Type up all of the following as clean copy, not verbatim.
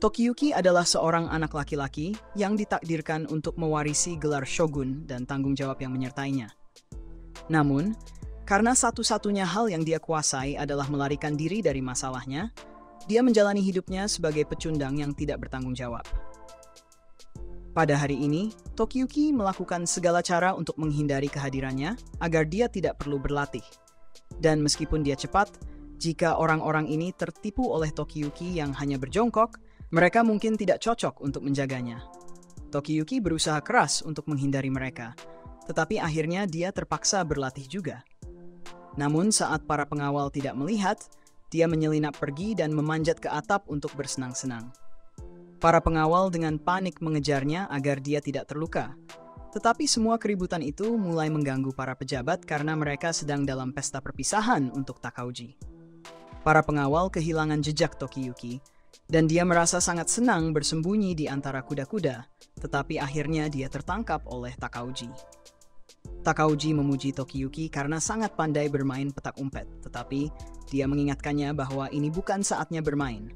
Tokiyuki adalah seorang anak laki-laki yang ditakdirkan untuk mewarisi gelar shogun dan tanggung jawab yang menyertainya. Namun, karena satu-satunya hal yang dia kuasai adalah melarikan diri dari masalahnya, dia menjalani hidupnya sebagai pecundang yang tidak bertanggung jawab. Pada hari ini, Tokiyuki melakukan segala cara untuk menghindari kehadirannya agar dia tidak perlu berlatih. Dan meskipun dia cepat, jika orang-orang ini tertipu oleh Tokiyuki yang hanya berjongkok, mereka mungkin tidak cocok untuk menjaganya. Tokiyuki berusaha keras untuk menghindari mereka, tetapi akhirnya dia terpaksa berlatih juga. Namun saat para pengawal tidak melihat, dia menyelinap pergi dan memanjat ke atap untuk bersenang-senang. Para pengawal dengan panik mengejarnya agar dia tidak terluka. Tetapi semua keributan itu mulai mengganggu para pejabat karena mereka sedang dalam pesta perpisahan untuk Takauji. Para pengawal kehilangan jejak Tokiyuki, dan dia merasa sangat senang bersembunyi di antara kuda-kuda, tetapi akhirnya dia tertangkap oleh Takauji. Takauji memuji Tokiyuki karena sangat pandai bermain petak umpet, tetapi dia mengingatkannya bahwa ini bukan saatnya bermain.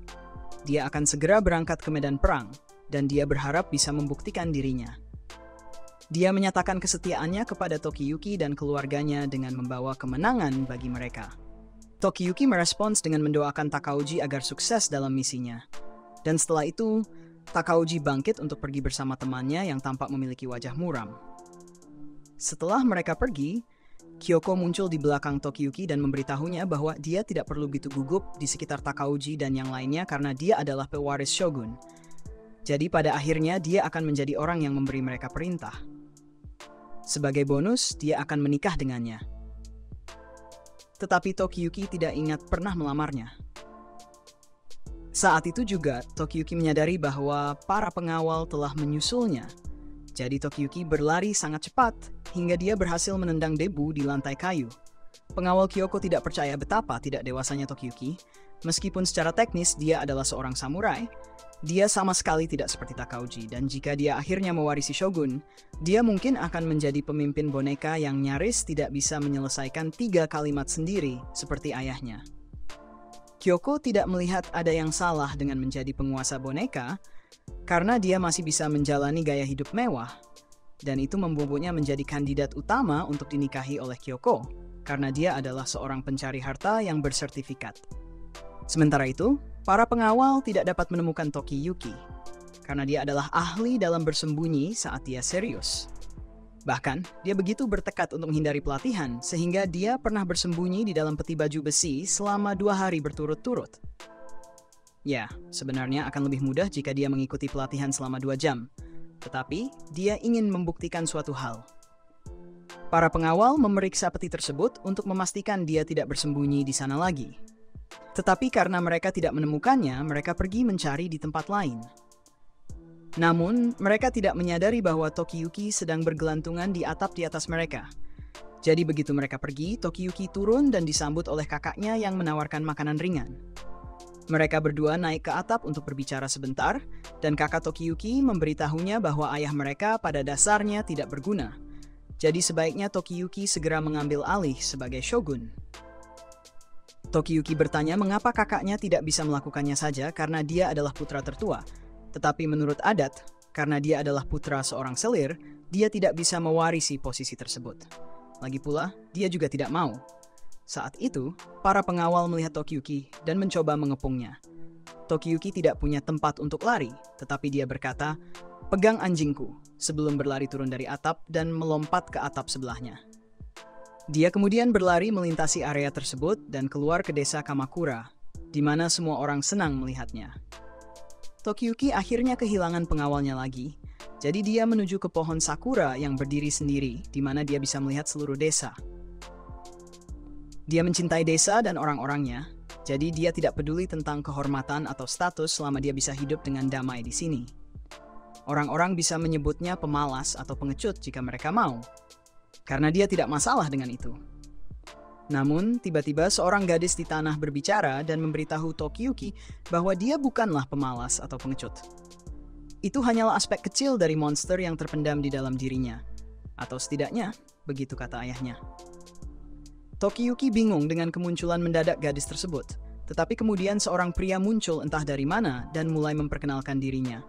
Dia akan segera berangkat ke medan perang, dan dia berharap bisa membuktikan dirinya. Dia menyatakan kesetiaannya kepada Tokiyuki dan keluarganya dengan membawa kemenangan bagi mereka. Tokiyuki merespons dengan mendoakan Takauji agar sukses dalam misinya. Dan setelah itu, Takauji bangkit untuk pergi bersama temannya yang tampak memiliki wajah muram. Setelah mereka pergi, Kyoko muncul di belakang Tokiyuki dan memberitahunya bahwa dia tidak perlu begitu gugup di sekitar Takauji dan yang lainnya karena dia adalah pewaris shogun. Jadi pada akhirnya dia akan menjadi orang yang memberi mereka perintah. Sebagai bonus, dia akan menikah dengannya. Tetapi Tokiyuki tidak ingat pernah melamarnya. Saat itu juga, Tokiyuki menyadari bahwa para pengawal telah menyusulnya. Jadi Tokiyuki berlari sangat cepat hingga dia berhasil menendang debu di lantai kayu. Pengawal Kyoko tidak percaya betapa tidak dewasanya Tokiyuki. Meskipun secara teknis dia adalah seorang samurai, dia sama sekali tidak seperti Takauji, dan jika dia akhirnya mewarisi shogun, dia mungkin akan menjadi pemimpin boneka yang nyaris tidak bisa menyelesaikan 3 kalimat sendiri seperti ayahnya. Kyoko tidak melihat ada yang salah dengan menjadi penguasa boneka karena dia masih bisa menjalani gaya hidup mewah, dan itu membuatnya menjadi kandidat utama untuk dinikahi oleh Kyoko karena dia adalah seorang pencari harta yang bersertifikat. Sementara itu, para pengawal tidak dapat menemukan Tokiyuki karena dia adalah ahli dalam bersembunyi saat dia serius. Bahkan, dia begitu bertekad untuk menghindari pelatihan sehingga dia pernah bersembunyi di dalam peti baju besi selama 2 hari berturut-turut. Ya, sebenarnya akan lebih mudah jika dia mengikuti pelatihan selama 2 jam. Tetapi, dia ingin membuktikan suatu hal. Para pengawal memeriksa peti tersebut untuk memastikan dia tidak bersembunyi di sana lagi. Tetapi karena mereka tidak menemukannya, mereka pergi mencari di tempat lain. Namun, mereka tidak menyadari bahwa Tokiyuki sedang bergelantungan di atap di atas mereka. Jadi begitu mereka pergi, Tokiyuki turun dan disambut oleh kakaknya yang menawarkan makanan ringan. Mereka berdua naik ke atap untuk berbicara sebentar, dan kakak Tokiyuki memberitahunya bahwa ayah mereka pada dasarnya tidak berguna. Jadi sebaiknya Tokiyuki segera mengambil alih sebagai shogun. Tokiyuki bertanya mengapa kakaknya tidak bisa melakukannya saja karena dia adalah putra tertua. Tetapi menurut adat, karena dia adalah putra seorang selir, dia tidak bisa mewarisi posisi tersebut. Lagi pula, dia juga tidak mau. Saat itu, para pengawal melihat Tokiyuki dan mencoba mengepungnya. Tokiyuki tidak punya tempat untuk lari, tetapi dia berkata, "Pegang anjingku," sebelum berlari turun dari atap dan melompat ke atap sebelahnya. Dia kemudian berlari melintasi area tersebut dan keluar ke desa Kamakura, di mana semua orang senang melihatnya. Tokiyuki akhirnya kehilangan pengawalnya lagi, jadi dia menuju ke pohon sakura yang berdiri sendiri, di mana dia bisa melihat seluruh desa. Dia mencintai desa dan orang-orangnya, jadi dia tidak peduli tentang kehormatan atau status selama dia bisa hidup dengan damai di sini. Orang-orang bisa menyebutnya pemalas atau pengecut jika mereka mau, karena dia tidak masalah dengan itu. Namun, tiba-tiba seorang gadis di tanah berbicara dan memberitahu Tokiyuki bahwa dia bukanlah pemalas atau pengecut. Itu hanyalah aspek kecil dari monster yang terpendam di dalam dirinya. Atau setidaknya, begitu kata ayahnya. Tokiyuki bingung dengan kemunculan mendadak gadis tersebut, Tetapi kemudian seorang pria muncul entah dari mana dan mulai memperkenalkan dirinya.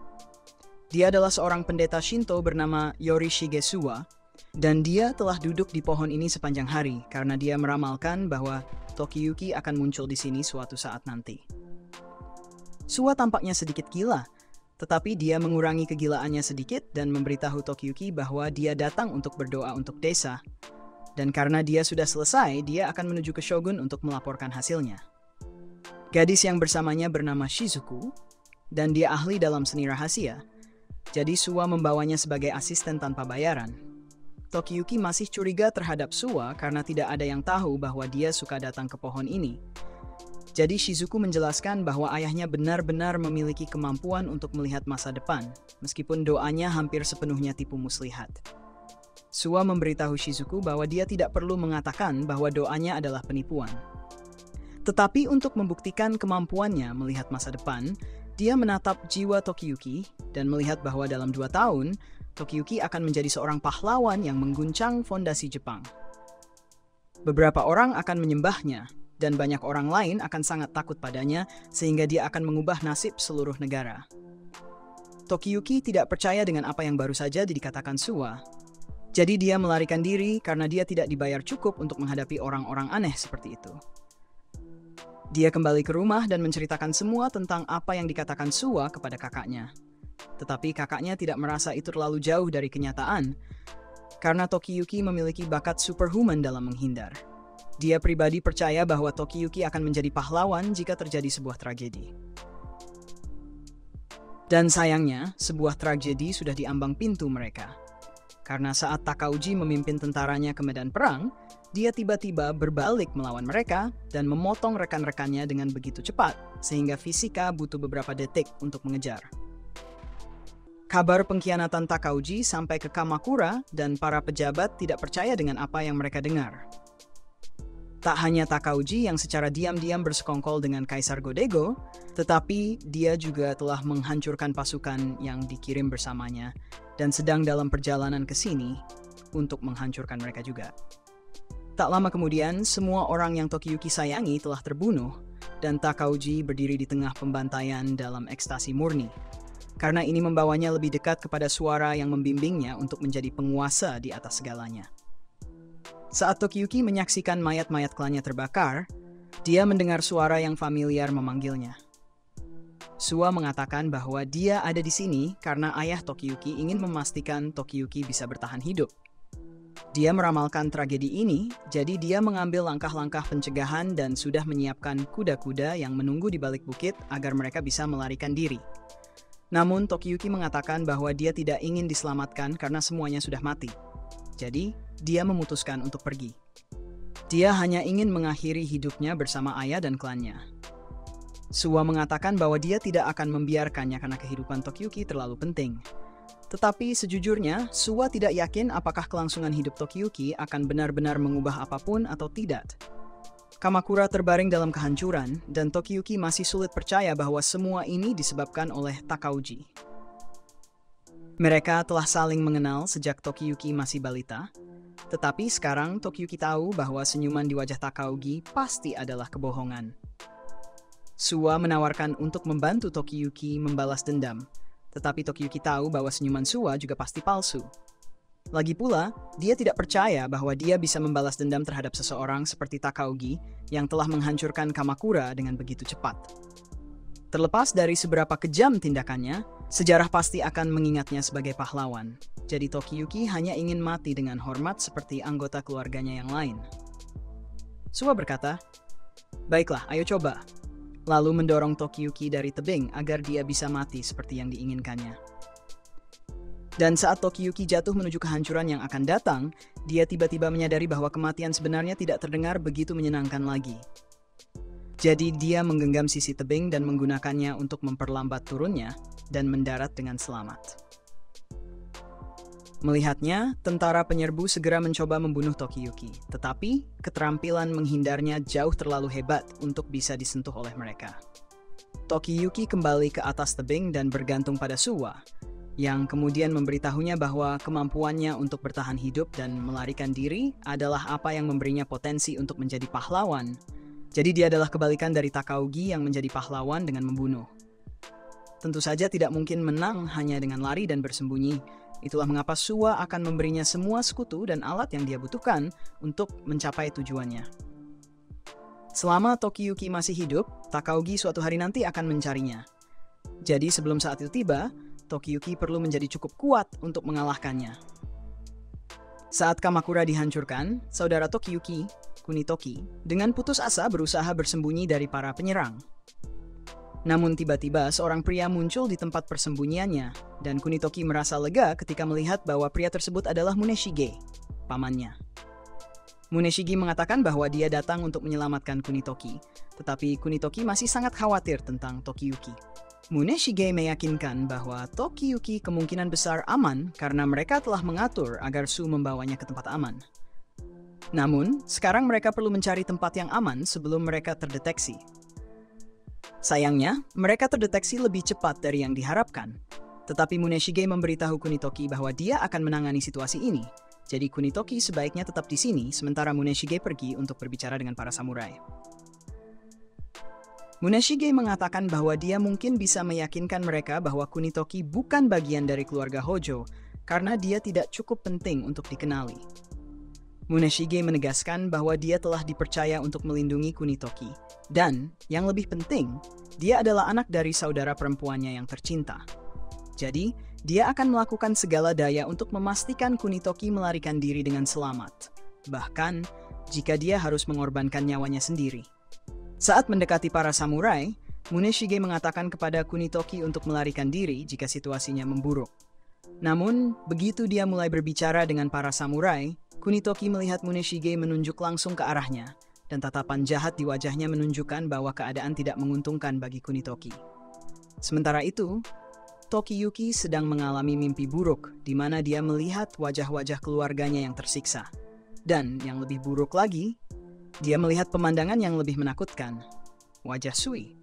Dia adalah seorang pendeta Shinto bernama Yorishige Suwa, dan dia telah duduk di pohon ini sepanjang hari karena dia meramalkan bahwa Tokiyuki akan muncul di sini suatu saat nanti. Suwa tampaknya sedikit gila, tetapi dia mengurangi kegilaannya sedikit dan memberitahu Tokiyuki bahwa dia datang untuk berdoa untuk desa. Dan karena dia sudah selesai, dia akan menuju ke Shogun untuk melaporkan hasilnya. Gadis yang bersamanya bernama Shizuku, dan dia ahli dalam seni rahasia. Jadi Suwa membawanya sebagai asisten tanpa bayaran. Tokiyuki masih curiga terhadap Suwa karena tidak ada yang tahu bahwa dia suka datang ke pohon ini. Jadi Shizuku menjelaskan bahwa ayahnya benar-benar memiliki kemampuan untuk melihat masa depan, meskipun doanya hampir sepenuhnya tipu muslihat. Suwa memberitahu Shizuku bahwa dia tidak perlu mengatakan bahwa doanya adalah penipuan. Tetapi untuk membuktikan kemampuannya melihat masa depan, dia menatap jiwa Tokiyuki dan melihat bahwa dalam 2 tahun, Tokiyuki akan menjadi seorang pahlawan yang mengguncang fondasi Jepang. Beberapa orang akan menyembahnya, dan banyak orang lain akan sangat takut padanya sehingga dia akan mengubah nasib seluruh negara. Tokiyuki tidak percaya dengan apa yang baru saja dikatakan Suwa. Jadi dia melarikan diri karena dia tidak dibayar cukup untuk menghadapi orang-orang aneh seperti itu. Dia kembali ke rumah dan menceritakan semua tentang apa yang dikatakan Suwa kepada kakaknya. Tetapi kakaknya tidak merasa itu terlalu jauh dari kenyataan, karena Tokiyuki memiliki bakat superhuman dalam menghindar. Dia pribadi percaya bahwa Tokiyuki akan menjadi pahlawan jika terjadi sebuah tragedi. Dan sayangnya, sebuah tragedi sudah diambang pintu mereka. Karena saat Takauji memimpin tentaranya ke medan perang, dia tiba-tiba berbalik melawan mereka dan memotong rekan-rekannya dengan begitu cepat, sehingga Fisika butuh beberapa detik untuk mengejar. Kabar pengkhianatan Takauji sampai ke Kamakura dan para pejabat tidak percaya dengan apa yang mereka dengar. Tak hanya Takauji yang secara diam-diam bersekongkol dengan Kaisar Godego, tetapi dia juga telah menghancurkan pasukan yang dikirim bersamanya dan sedang dalam perjalanan ke sini untuk menghancurkan mereka juga. Tak lama kemudian, semua orang yang Tokiyuki sayangi telah terbunuh, dan Takauji berdiri di tengah pembantaian dalam ekstasi murni. Karena ini membawanya lebih dekat kepada suara yang membimbingnya untuk menjadi penguasa di atas segalanya. Saat Tokiyuki menyaksikan mayat-mayat klannya terbakar, dia mendengar suara yang familiar memanggilnya. Suwa mengatakan bahwa dia ada di sini karena ayah Tokiyuki ingin memastikan Tokiyuki bisa bertahan hidup. Dia meramalkan tragedi ini, jadi dia mengambil langkah-langkah pencegahan dan sudah menyiapkan kuda-kuda yang menunggu di balik bukit agar mereka bisa melarikan diri. Namun Tokiyuki mengatakan bahwa dia tidak ingin diselamatkan karena semuanya sudah mati. Jadi, dia memutuskan untuk pergi. Dia hanya ingin mengakhiri hidupnya bersama ayah dan klannya. Suwa mengatakan bahwa dia tidak akan membiarkannya karena kehidupan Tokiyuki terlalu penting. Tetapi sejujurnya, Suwa tidak yakin apakah kelangsungan hidup Tokiyuki akan benar-benar mengubah apapun atau tidak. Kamakura terbaring dalam kehancuran, dan Tokiyuki masih sulit percaya bahwa semua ini disebabkan oleh Takauji. Mereka telah saling mengenal sejak Tokiyuki masih balita, tetapi sekarang Tokiyuki tahu bahwa senyuman di wajah Takauji pasti adalah kebohongan. Suwa menawarkan untuk membantu Tokiyuki membalas dendam, tetapi Tokiyuki tahu bahwa senyuman Suwa juga pasti palsu. Lagi pula, dia tidak percaya bahwa dia bisa membalas dendam terhadap seseorang seperti Takauji yang telah menghancurkan Kamakura dengan begitu cepat. Terlepas dari seberapa kejam tindakannya, sejarah pasti akan mengingatnya sebagai pahlawan. Jadi Tokiyuki hanya ingin mati dengan hormat seperti anggota keluarganya yang lain. Suwa berkata, "Baiklah, ayo coba." Lalu mendorong Tokiyuki dari tebing agar dia bisa mati seperti yang diinginkannya. Dan saat Tokiyuki jatuh menuju kehancuran yang akan datang, dia tiba-tiba menyadari bahwa kematian sebenarnya tidak terdengar begitu menyenangkan lagi. Jadi dia menggenggam sisi tebing dan menggunakannya untuk memperlambat turunnya dan mendarat dengan selamat. Melihatnya, tentara penyerbu segera mencoba membunuh Tokiyuki, tetapi keterampilan menghindarnya jauh terlalu hebat untuk bisa disentuh oleh mereka. Tokiyuki kembali ke atas tebing dan bergantung pada Suwa, yang kemudian memberitahunya bahwa kemampuannya untuk bertahan hidup dan melarikan diri adalah apa yang memberinya potensi untuk menjadi pahlawan, Jadi dia adalah kebalikan dari Takaugi yang menjadi pahlawan dengan membunuh. Tentu saja tidak mungkin menang hanya dengan lari dan bersembunyi. Itulah mengapa Suwa akan memberinya semua sekutu dan alat yang dia butuhkan untuk mencapai tujuannya. Selama Tokiyuki masih hidup, Takaugi suatu hari nanti akan mencarinya. Jadi sebelum saat itu tiba, Tokiyuki perlu menjadi cukup kuat untuk mengalahkannya. Saat Kamakura dihancurkan, saudara Tokiyuki, Kunitoki, dengan putus asa berusaha bersembunyi dari para penyerang. Namun tiba-tiba seorang pria muncul di tempat persembunyiannya, dan Kunitoki merasa lega ketika melihat bahwa pria tersebut adalah Muneshige, pamannya. Muneshige mengatakan bahwa dia datang untuk menyelamatkan Kunitoki, tetapi Kunitoki masih sangat khawatir tentang Tokiyuki. Muneshige meyakinkan bahwa Tokiyuki kemungkinan besar aman karena mereka telah mengatur agar Su membawanya ke tempat aman. Namun, sekarang mereka perlu mencari tempat yang aman sebelum mereka terdeteksi. Sayangnya, mereka terdeteksi lebih cepat dari yang diharapkan. Tetapi Muneshige memberitahu Kunitoki bahwa dia akan menangani situasi ini. Jadi Kunitoki sebaiknya tetap di sini sementara Muneshige pergi untuk berbicara dengan para samurai. Muneshige mengatakan bahwa dia mungkin bisa meyakinkan mereka bahwa Kunitoki bukan bagian dari keluarga Hojo karena dia tidak cukup penting untuk dikenali. Muneshige menegaskan bahwa dia telah dipercaya untuk melindungi Kunitoki. Dan, yang lebih penting, dia adalah anak dari saudara perempuannya yang tercinta. Jadi, dia akan melakukan segala daya untuk memastikan Kunitoki melarikan diri dengan selamat. Bahkan, jika dia harus mengorbankan nyawanya sendiri. Saat mendekati para samurai, Muneshige mengatakan kepada Kunitoki untuk melarikan diri jika situasinya memburuk. Namun, begitu dia mulai berbicara dengan para samurai, Kunitoki melihat Muneshige menunjuk langsung ke arahnya, dan tatapan jahat di wajahnya menunjukkan bahwa keadaan tidak menguntungkan bagi Kunitoki. Sementara itu, Tokiyuki sedang mengalami mimpi buruk di mana dia melihat wajah-wajah keluarganya yang tersiksa. Dan yang lebih buruk lagi, dia melihat pemandangan yang lebih menakutkan. Wajah Sui.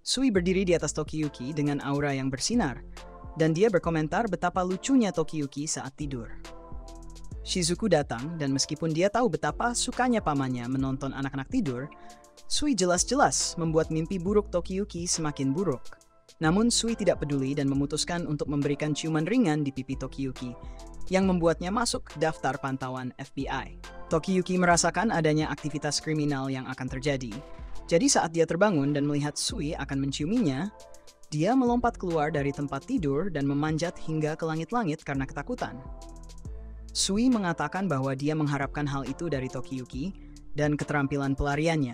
Sui berdiri di atas Tokiyuki dengan aura yang bersinar, dan dia berkomentar betapa lucunya Tokiyuki saat tidur. Shizuku datang, dan meskipun dia tahu betapa sukanya pamannya menonton anak-anak tidur, Sui jelas-jelas membuat mimpi buruk Tokiyuki semakin buruk. Namun Sui tidak peduli dan memutuskan untuk memberikan ciuman ringan di pipi Tokiyuki, yang membuatnya masuk daftar pantauan FBI. Tokiyuki merasakan adanya aktivitas kriminal yang akan terjadi. Jadi saat dia terbangun dan melihat Sui akan menciuminya, dia melompat keluar dari tempat tidur dan memanjat hingga ke langit-langit karena ketakutan. Sui mengatakan bahwa dia mengharapkan hal itu dari Tokiyuki dan keterampilan pelariannya.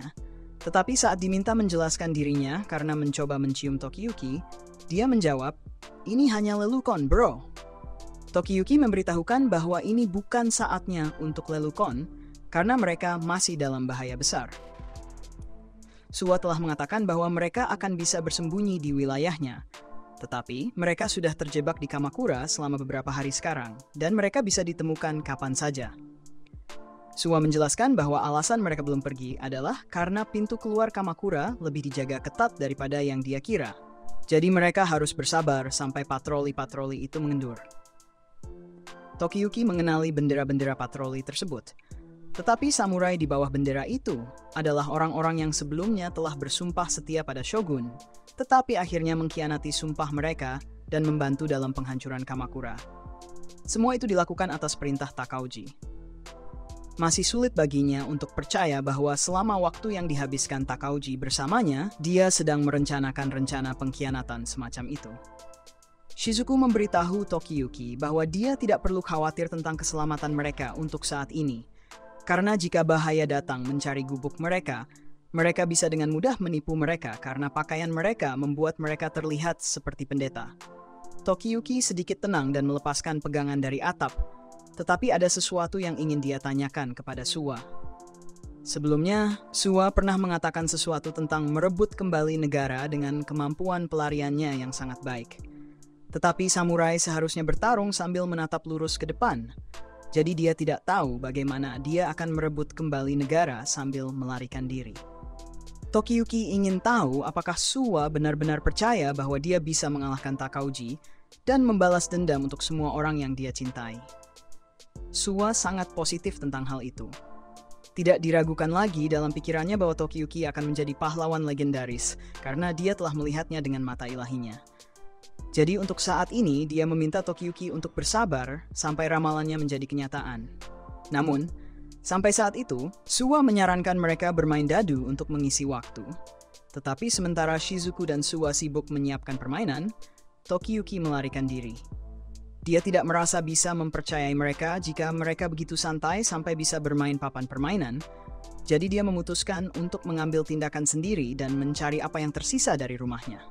Tetapi saat diminta menjelaskan dirinya karena mencoba mencium Tokiyuki, dia menjawab, "Ini hanya lelukon, bro." Tokiyuki memberitahukan bahwa ini bukan saatnya untuk lelukon karena mereka masih dalam bahaya besar. Suwa telah mengatakan bahwa mereka akan bisa bersembunyi di wilayahnya, tetapi mereka sudah terjebak di Kamakura selama beberapa hari sekarang dan mereka bisa ditemukan kapan saja. Suwa menjelaskan bahwa alasan mereka belum pergi adalah karena pintu keluar Kamakura lebih dijaga ketat daripada yang dia kira. Jadi mereka harus bersabar sampai patroli-patroli itu mengendur. Tokiyuki mengenali bendera-bendera patroli tersebut. Tetapi samurai di bawah bendera itu adalah orang-orang yang sebelumnya telah bersumpah setia pada Shogun, tetapi akhirnya mengkhianati sumpah mereka dan membantu dalam penghancuran Kamakura. Semua itu dilakukan atas perintah Takauji. Masih sulit baginya untuk percaya bahwa selama waktu yang dihabiskan Takauji bersamanya, dia sedang merencanakan rencana pengkhianatan semacam itu. Shizuku memberitahu Tokiyuki bahwa dia tidak perlu khawatir tentang keselamatan mereka untuk saat ini. Karena jika bahaya datang mencari gubuk mereka, mereka bisa dengan mudah menipu mereka karena pakaian mereka membuat mereka terlihat seperti pendeta. Tokiyuki sedikit tenang dan melepaskan pegangan dari atap, tetapi ada sesuatu yang ingin dia tanyakan kepada Suwa. Sebelumnya, Suwa pernah mengatakan sesuatu tentang merebut kembali negara dengan kemampuan pelariannya yang sangat baik. Tetapi samurai seharusnya bertarung sambil menatap lurus ke depan. Jadi dia tidak tahu bagaimana dia akan merebut kembali negara sambil melarikan diri. Tokiyuki ingin tahu apakah Suwa benar-benar percaya bahwa dia bisa mengalahkan Takauji dan membalas dendam untuk semua orang yang dia cintai. Suwa sangat positif tentang hal itu. Tidak diragukan lagi dalam pikirannya bahwa Tokiyuki akan menjadi pahlawan legendaris karena dia telah melihatnya dengan mata ilahinya. Jadi untuk saat ini dia meminta Tokiyuki untuk bersabar sampai ramalannya menjadi kenyataan. Namun, sampai saat itu, Suwa menyarankan mereka bermain dadu untuk mengisi waktu. Tetapi sementara Shizuku dan Suwa sibuk menyiapkan permainan, Tokiyuki melarikan diri. Dia tidak merasa bisa mempercayai mereka jika mereka begitu santai sampai bisa bermain papan permainan, jadi dia memutuskan untuk mengambil tindakan sendiri dan mencari apa yang tersisa dari rumahnya.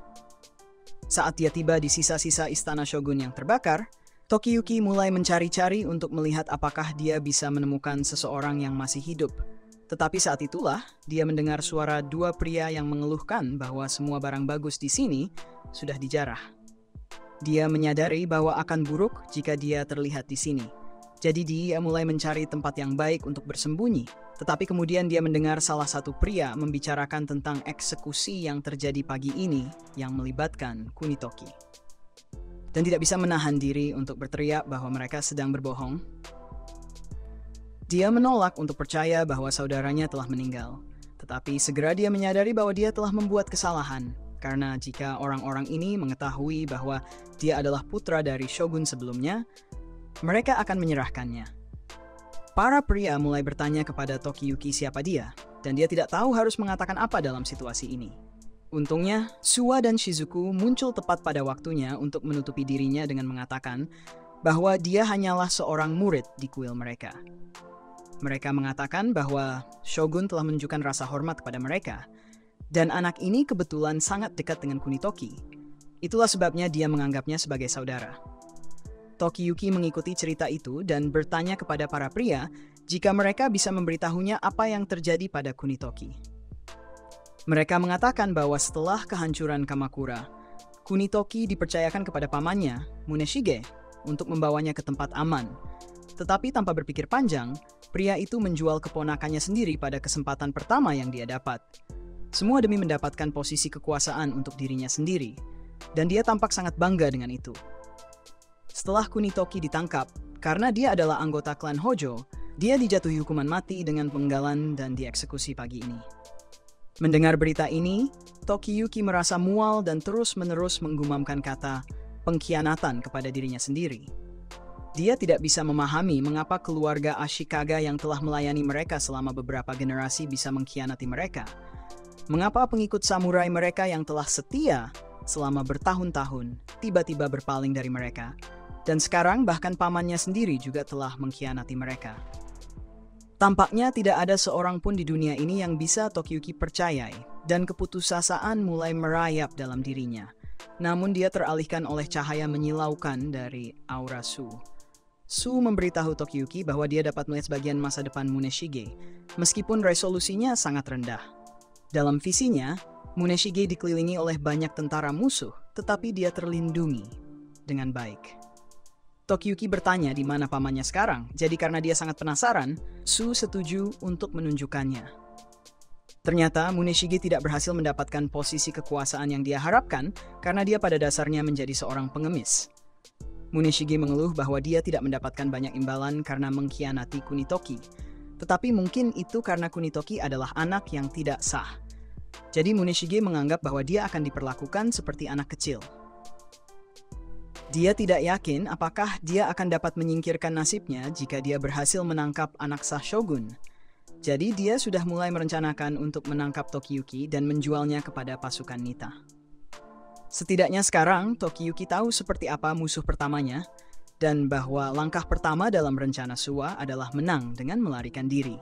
Saat dia tiba di sisa-sisa istana Shogun yang terbakar, Tokiyuki mulai mencari-cari untuk melihat apakah dia bisa menemukan seseorang yang masih hidup. Tetapi saat itulah, dia mendengar suara dua pria yang mengeluhkan bahwa semua barang bagus di sini sudah dijarah. Dia menyadari bahwa akan buruk jika dia terlihat di sini. Jadi dia mulai mencari tempat yang baik untuk bersembunyi. Tetapi kemudian dia mendengar salah satu pria membicarakan tentang eksekusi yang terjadi pagi ini yang melibatkan Kunitoki. Dan tidak bisa menahan diri untuk berteriak bahwa mereka sedang berbohong. Dia menolak untuk percaya bahwa saudaranya telah meninggal. Tetapi segera dia menyadari bahwa dia telah membuat kesalahan. Karena jika orang-orang ini mengetahui bahwa dia adalah putra dari shogun sebelumnya, mereka akan menyerahkannya. Para pria mulai bertanya kepada Tokiyuki siapa dia, dan dia tidak tahu harus mengatakan apa dalam situasi ini. Untungnya, Suwa dan Shizuku muncul tepat pada waktunya untuk menutupi dirinya dengan mengatakan bahwa dia hanyalah seorang murid di kuil mereka. Mereka mengatakan bahwa shogun telah menunjukkan rasa hormat kepada mereka, dan anak ini kebetulan sangat dekat dengan Kunitoki. Itulah sebabnya dia menganggapnya sebagai saudara. Tokiyuki mengikuti cerita itu dan bertanya kepada para pria jika mereka bisa memberitahunya apa yang terjadi pada Kunitoki. Mereka mengatakan bahwa setelah kehancuran Kamakura, Kunitoki dipercayakan kepada pamannya, Muneshige, untuk membawanya ke tempat aman. Tetapi tanpa berpikir panjang, pria itu menjual keponakannya sendiri pada kesempatan pertama yang dia dapat. Semua demi mendapatkan posisi kekuasaan untuk dirinya sendiri, dan dia tampak sangat bangga dengan itu. Setelah Kunitoki ditangkap, karena dia adalah anggota klan Hojo, dia dijatuhi hukuman mati dengan penggalan dan dieksekusi pagi ini. Mendengar berita ini, Tokiyuki merasa mual dan terus-menerus menggumamkan kata pengkhianatan kepada dirinya sendiri. Dia tidak bisa memahami mengapa keluarga Ashikaga yang telah melayani mereka selama beberapa generasi bisa mengkhianati mereka. Mengapa pengikut samurai mereka yang telah setia selama bertahun-tahun tiba-tiba berpaling dari mereka, dan sekarang bahkan pamannya sendiri juga telah mengkhianati mereka. Tampaknya tidak ada seorang pun di dunia ini yang bisa Tokiyuki percayai, dan keputusasaan mulai merayap dalam dirinya. Namun dia teralihkan oleh cahaya menyilaukan dari aura Su. Su memberitahu Tokiyuki bahwa dia dapat melihat sebagian masa depan Muneshige, meskipun resolusinya sangat rendah. Dalam visinya, Muneshige dikelilingi oleh banyak tentara musuh, tetapi dia terlindungi dengan baik. Tokiyuki bertanya di mana pamannya sekarang, jadi karena dia sangat penasaran, Su setuju untuk menunjukkannya. Ternyata Muneshige tidak berhasil mendapatkan posisi kekuasaan yang dia harapkan karena dia pada dasarnya menjadi seorang pengemis. Muneshige mengeluh bahwa dia tidak mendapatkan banyak imbalan karena mengkhianati Kunitoki, tetapi mungkin itu karena Kunitoki adalah anak yang tidak sah. Jadi Muneshige menganggap bahwa dia akan diperlakukan seperti anak kecil. Dia tidak yakin apakah dia akan dapat menyingkirkan nasibnya jika dia berhasil menangkap anak sah shogun. Jadi dia sudah mulai merencanakan untuk menangkap Tokiyuki dan menjualnya kepada pasukan Nita. Setidaknya sekarang Tokiyuki tahu seperti apa musuh pertamanya, dan bahwa langkah pertama dalam rencana Suwa adalah menang dengan melarikan diri.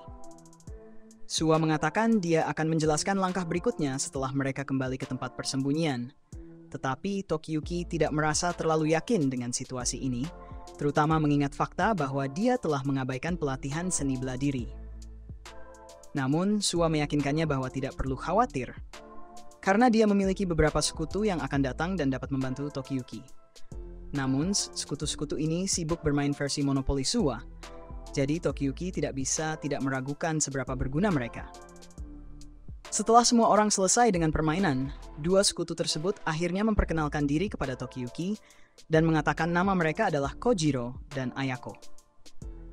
Suwa mengatakan dia akan menjelaskan langkah berikutnya setelah mereka kembali ke tempat persembunyian. Tetapi Tokiyuki tidak merasa terlalu yakin dengan situasi ini, terutama mengingat fakta bahwa dia telah mengabaikan pelatihan seni bela diri. Namun, Suwa meyakinkannya bahwa tidak perlu khawatir, karena dia memiliki beberapa sekutu yang akan datang dan dapat membantu Tokiyuki. Namun, sekutu-sekutu ini sibuk bermain versi monopoli Suwa, jadi Tokiyuki tidak meragukan seberapa berguna mereka. Setelah semua orang selesai dengan permainan, dua sekutu tersebut akhirnya memperkenalkan diri kepada Tokiyuki dan mengatakan nama mereka adalah Kojiro dan Ayako.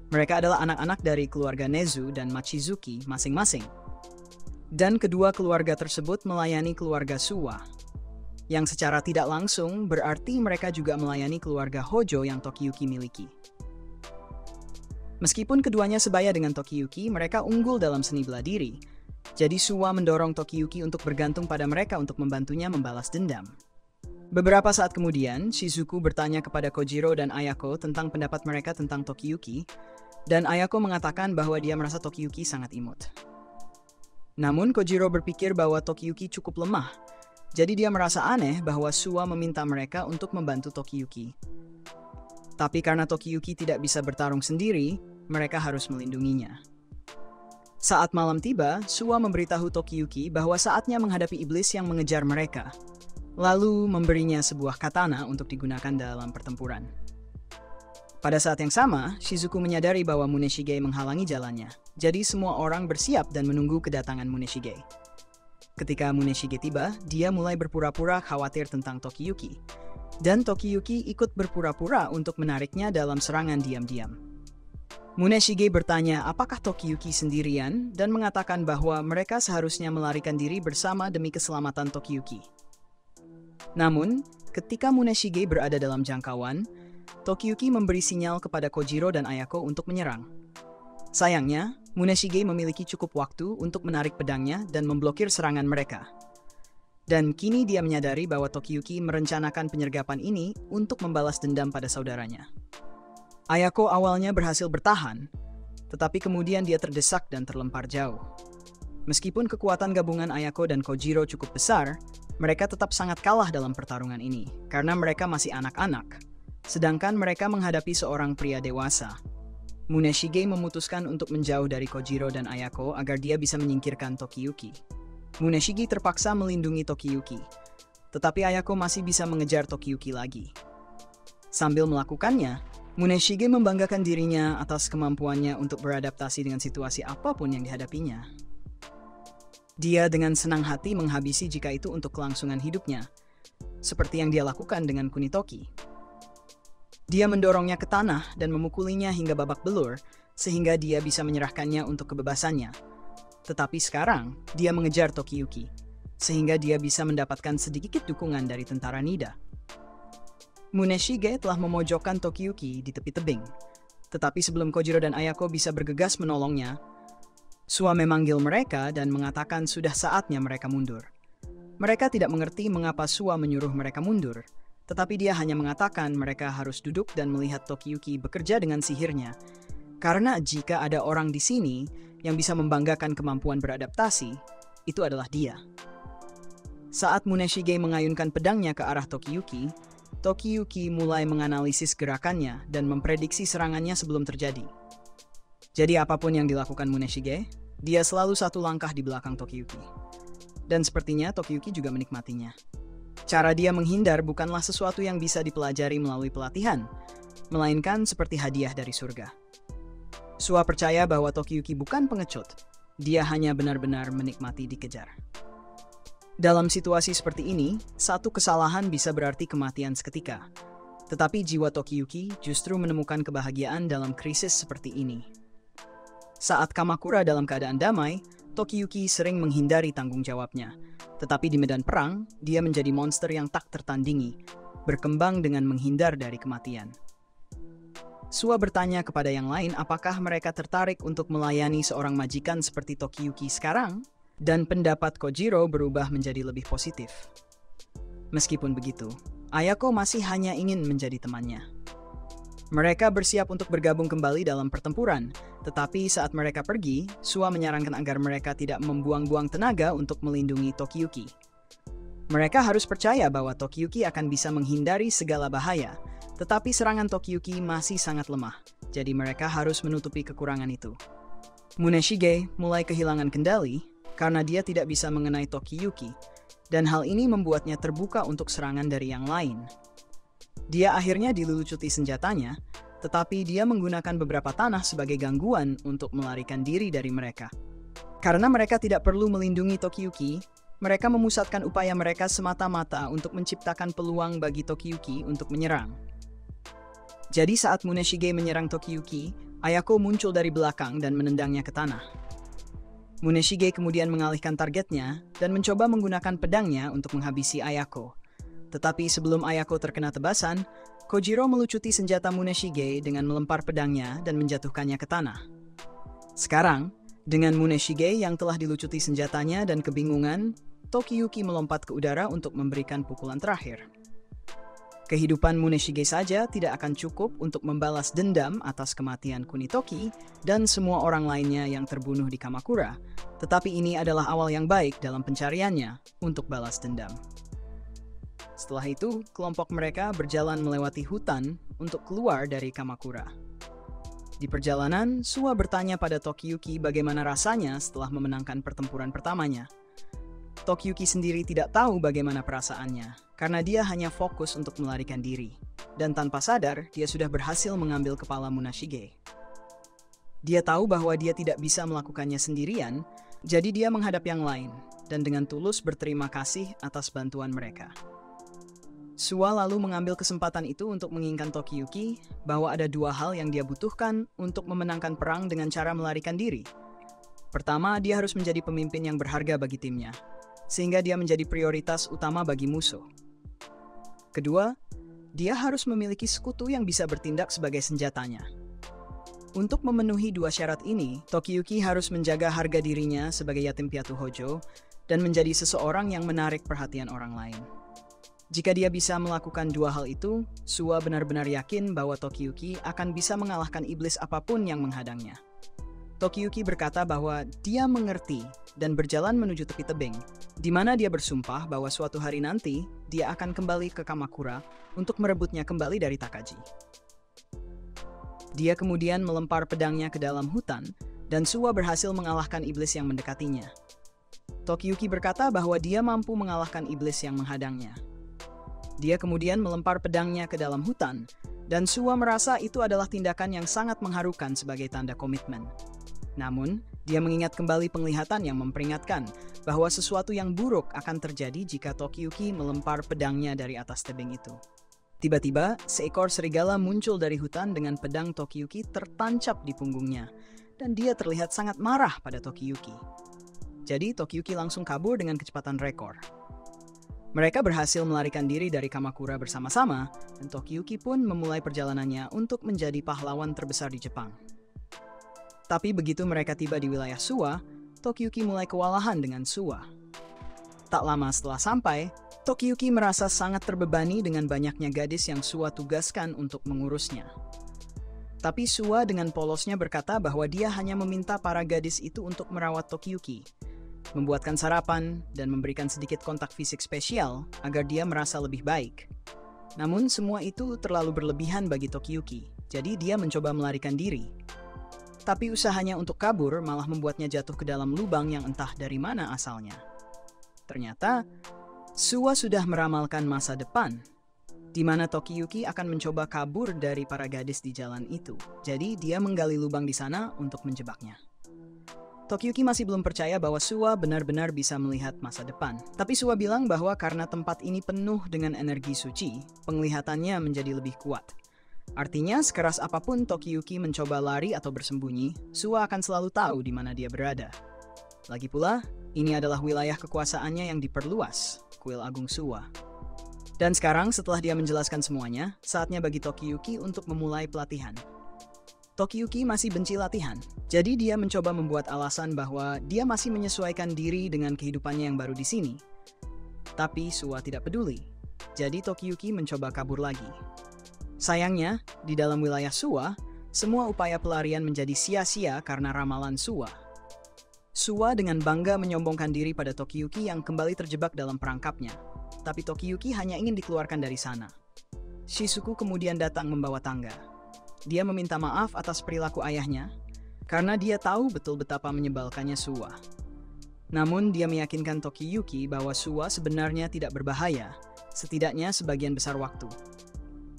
Mereka adalah anak-anak dari keluarga Nezu dan Machizuki masing-masing. Dan kedua keluarga tersebut melayani keluarga Suwa, yang secara tidak langsung berarti mereka juga melayani keluarga Hojo yang Tokiyuki miliki. Meskipun keduanya sebaya dengan Tokiyuki, mereka unggul dalam seni bela diri. Jadi Suwa mendorong Tokiyuki untuk bergantung pada mereka untuk membantunya membalas dendam. Beberapa saat kemudian, Shizuku bertanya kepada Kojiro dan Ayako tentang pendapat mereka tentang Tokiyuki, dan Ayako mengatakan bahwa dia merasa Tokiyuki sangat imut. Namun Kojiro berpikir bahwa Tokiyuki cukup lemah, jadi dia merasa aneh bahwa Suwa meminta mereka untuk membantu Tokiyuki. Tapi karena Tokiyuki tidak bisa bertarung sendiri, mereka harus melindunginya. Saat malam tiba, Suwa memberitahu Tokiyuki bahwa saatnya menghadapi iblis yang mengejar mereka, lalu memberinya sebuah katana untuk digunakan dalam pertempuran. Pada saat yang sama, Shizuku menyadari bahwa Muneshige menghalangi jalannya, jadi semua orang bersiap dan menunggu kedatangan Muneshige. Ketika Muneshige tiba, dia mulai berpura-pura khawatir tentang Tokiyuki, dan Tokiyuki ikut berpura-pura untuk menariknya dalam serangan diam-diam. Muneshige bertanya apakah Tokiyuki sendirian dan mengatakan bahwa mereka seharusnya melarikan diri bersama demi keselamatan Tokiyuki. Namun, ketika Muneshige berada dalam jangkauan, Tokiyuki memberi sinyal kepada Kojiro dan Ayako untuk menyerang. Sayangnya, Muneshige memiliki cukup waktu untuk menarik pedangnya dan memblokir serangan mereka. Dan kini dia menyadari bahwa Tokiyuki merencanakan penyergapan ini untuk membalas dendam pada saudaranya. Ayako awalnya berhasil bertahan, tetapi kemudian dia terdesak dan terlempar jauh. Meskipun kekuatan gabungan Ayako dan Kojiro cukup besar, mereka tetap sangat kalah dalam pertarungan ini, karena mereka masih anak-anak, sedangkan mereka menghadapi seorang pria dewasa. Muneshige memutuskan untuk menjauh dari Kojiro dan Ayako agar dia bisa menyingkirkan Tokiyuki. Muneshige terpaksa melindungi Tokiyuki, tetapi Ayako masih bisa mengejar Tokiyuki lagi. Sambil melakukannya, Muneshige membanggakan dirinya atas kemampuannya untuk beradaptasi dengan situasi apapun yang dihadapinya. Dia dengan senang hati menghabisi jika itu untuk kelangsungan hidupnya, seperti yang dia lakukan dengan Kunitoki. Dia mendorongnya ke tanah dan memukulinya hingga babak belur, sehingga dia bisa menyerahkannya untuk kebebasannya. Tetapi sekarang, dia mengejar Tokiyuki, sehingga dia bisa mendapatkan sedikit dukungan dari tentara Nida. Muneshige telah memojokkan Tokiyuki di tepi tebing, tetapi sebelum Kojiro dan Ayako bisa bergegas menolongnya, Suwa memanggil mereka dan mengatakan sudah saatnya mereka mundur. Mereka tidak mengerti mengapa Suwa menyuruh mereka mundur, tetapi dia hanya mengatakan mereka harus duduk dan melihat Tokiyuki bekerja dengan sihirnya. Karena jika ada orang di sini yang bisa membanggakan kemampuan beradaptasi, itu adalah dia. Saat Muneshige mengayunkan pedangnya ke arah Tokiyuki, Tokiyuki mulai menganalisis gerakannya dan memprediksi serangannya sebelum terjadi. Jadi apapun yang dilakukan Muneshige, dia selalu satu langkah di belakang Tokiyuki. Dan sepertinya Tokiyuki juga menikmatinya. Cara dia menghindar bukanlah sesuatu yang bisa dipelajari melalui pelatihan, melainkan seperti hadiah dari surga. Suwa percaya bahwa Tokiyuki bukan pengecut, dia hanya benar-benar menikmati dikejar. Dalam situasi seperti ini, satu kesalahan bisa berarti kematian seketika. Tetapi jiwa Tokiyuki justru menemukan kebahagiaan dalam krisis seperti ini. Saat Kamakura dalam keadaan damai, Tokiyuki sering menghindari tanggung jawabnya. Tetapi di medan perang, dia menjadi monster yang tak tertandingi, berkembang dengan menghindar dari kematian. Suwa bertanya kepada yang lain apakah mereka tertarik untuk melayani seorang majikan seperti Tokiyuki sekarang, dan pendapat Kojiro berubah menjadi lebih positif. Meskipun begitu, Ayako masih hanya ingin menjadi temannya. Mereka bersiap untuk bergabung kembali dalam pertempuran, tetapi saat mereka pergi, Suwa menyarankan agar mereka tidak membuang-buang tenaga untuk melindungi Tokiyuki. Mereka harus percaya bahwa Tokiyuki akan bisa menghindari segala bahaya, tetapi serangan Tokiyuki masih sangat lemah, jadi mereka harus menutupi kekurangan itu. Muneshige mulai kehilangan kendali karena dia tidak bisa mengenai Tokiyuki, dan hal ini membuatnya terbuka untuk serangan dari yang lain. Dia akhirnya dilucuti senjatanya, tetapi dia menggunakan beberapa tanah sebagai gangguan untuk melarikan diri dari mereka. Karena mereka tidak perlu melindungi Tokiyuki, mereka memusatkan upaya mereka semata-mata untuk menciptakan peluang bagi Tokiyuki untuk menyerang. Jadi saat Muneshige menyerang Tokiyuki, Ayako muncul dari belakang dan menendangnya ke tanah. Muneshige kemudian mengalihkan targetnya dan mencoba menggunakan pedangnya untuk menghabisi Ayako. Tetapi sebelum Ayako terkena tebasan, Kojiro melucuti senjata Muneshige dengan melempar pedangnya dan menjatuhkannya ke tanah. Sekarang, dengan Muneshige yang telah dilucuti senjatanya dan kebingungan, Tokiyuki melompat ke udara untuk memberikan pukulan terakhir. Kehidupan Muneshige saja tidak akan cukup untuk membalas dendam atas kematian Kunitoki dan semua orang lainnya yang terbunuh di Kamakura, tetapi ini adalah awal yang baik dalam pencariannya untuk balas dendam. Setelah itu, kelompok mereka berjalan melewati hutan untuk keluar dari Kamakura. Di perjalanan, Suwa bertanya pada Tokiyuki bagaimana rasanya setelah memenangkan pertempuran pertamanya. Tokiyuki sendiri tidak tahu bagaimana perasaannya, karena dia hanya fokus untuk melarikan diri. Dan tanpa sadar, dia sudah berhasil mengambil kepala Muneshige. Dia tahu bahwa dia tidak bisa melakukannya sendirian, jadi dia menghadap yang lain, dan dengan tulus berterima kasih atas bantuan mereka. Suwa lalu mengambil kesempatan itu untuk mengingatkan Tokiyuki bahwa ada dua hal yang dia butuhkan untuk memenangkan perang dengan cara melarikan diri. Pertama, dia harus menjadi pemimpin yang berharga bagi timnya, sehingga dia menjadi prioritas utama bagi musuh. Kedua, dia harus memiliki sekutu yang bisa bertindak sebagai senjatanya. Untuk memenuhi dua syarat ini, Tokiyuki harus menjaga harga dirinya sebagai yatim piatu Hojo dan menjadi seseorang yang menarik perhatian orang lain. Jika dia bisa melakukan dua hal itu, Suwa benar-benar yakin bahwa Tokiyuki akan bisa mengalahkan iblis apapun yang menghadangnya. Tokiyuki berkata bahwa dia mengerti dan berjalan menuju tepi tebing, di mana dia bersumpah bahwa suatu hari nanti dia akan kembali ke Kamakura untuk merebutnya kembali dari Takagi. Dia kemudian melempar pedangnya ke dalam hutan, dan Suwa berhasil mengalahkan iblis yang mendekatinya. Tokiyuki berkata bahwa dia mampu mengalahkan iblis yang menghadangnya. Dia kemudian melempar pedangnya ke dalam hutan, dan Suwa merasa itu adalah tindakan yang sangat mengharukan sebagai tanda komitmen. Namun, dia mengingat kembali penglihatan yang memperingatkan bahwa sesuatu yang buruk akan terjadi jika Tokiyuki melempar pedangnya dari atas tebing itu. Tiba-tiba, seekor serigala muncul dari hutan dengan pedang Tokiyuki tertancap di punggungnya, dan dia terlihat sangat marah pada Tokiyuki. Jadi, Tokiyuki langsung kabur dengan kecepatan rekor. Mereka berhasil melarikan diri dari Kamakura bersama-sama, dan Tokiyuki pun memulai perjalanannya untuk menjadi pahlawan terbesar di Jepang. Tapi begitu mereka tiba di wilayah Suwa, Tokiyuki mulai kewalahan dengan Suwa. Tak lama setelah sampai, Tokiyuki merasa sangat terbebani dengan banyaknya gadis yang Suwa tugaskan untuk mengurusnya. Tapi Suwa dengan polosnya berkata bahwa dia hanya meminta para gadis itu untuk merawat Tokiyuki, membuatkan sarapan, dan memberikan sedikit kontak fisik spesial agar dia merasa lebih baik. Namun semua itu terlalu berlebihan bagi Tokiyuki, jadi dia mencoba melarikan diri. Tapi usahanya untuk kabur malah membuatnya jatuh ke dalam lubang yang entah dari mana asalnya. Ternyata, Suwa sudah meramalkan masa depan, di mana Tokiyuki akan mencoba kabur dari para gadis di jalan itu. Jadi dia menggali lubang di sana untuk menjebaknya. Tokiyuki masih belum percaya bahwa Suwa benar-benar bisa melihat masa depan. Tapi Suwa bilang bahwa karena tempat ini penuh dengan energi suci, penglihatannya menjadi lebih kuat. Artinya, sekeras apapun Tokiyuki mencoba lari atau bersembunyi, Suwa akan selalu tahu di mana dia berada. Lagi pula, ini adalah wilayah kekuasaannya yang diperluas, Kuil Agung Suwa. Dan sekarang, setelah dia menjelaskan semuanya, saatnya bagi Tokiyuki untuk memulai pelatihan. Tokiyuki masih benci latihan, jadi dia mencoba membuat alasan bahwa dia masih menyesuaikan diri dengan kehidupannya yang baru di sini. Tapi Suwa tidak peduli, jadi Tokiyuki mencoba kabur lagi. Sayangnya, di dalam wilayah Suwa, semua upaya pelarian menjadi sia-sia karena ramalan Suwa. Suwa dengan bangga menyombongkan diri pada Tokiyuki yang kembali terjebak dalam perangkapnya, tapi Tokiyuki hanya ingin dikeluarkan dari sana. Shizuku kemudian datang membawa tangga. Dia meminta maaf atas perilaku ayahnya, karena dia tahu betul betapa menyebalkannya Suwa. Namun dia meyakinkan Tokiyuki bahwa Suwa sebenarnya tidak berbahaya, setidaknya sebagian besar waktu.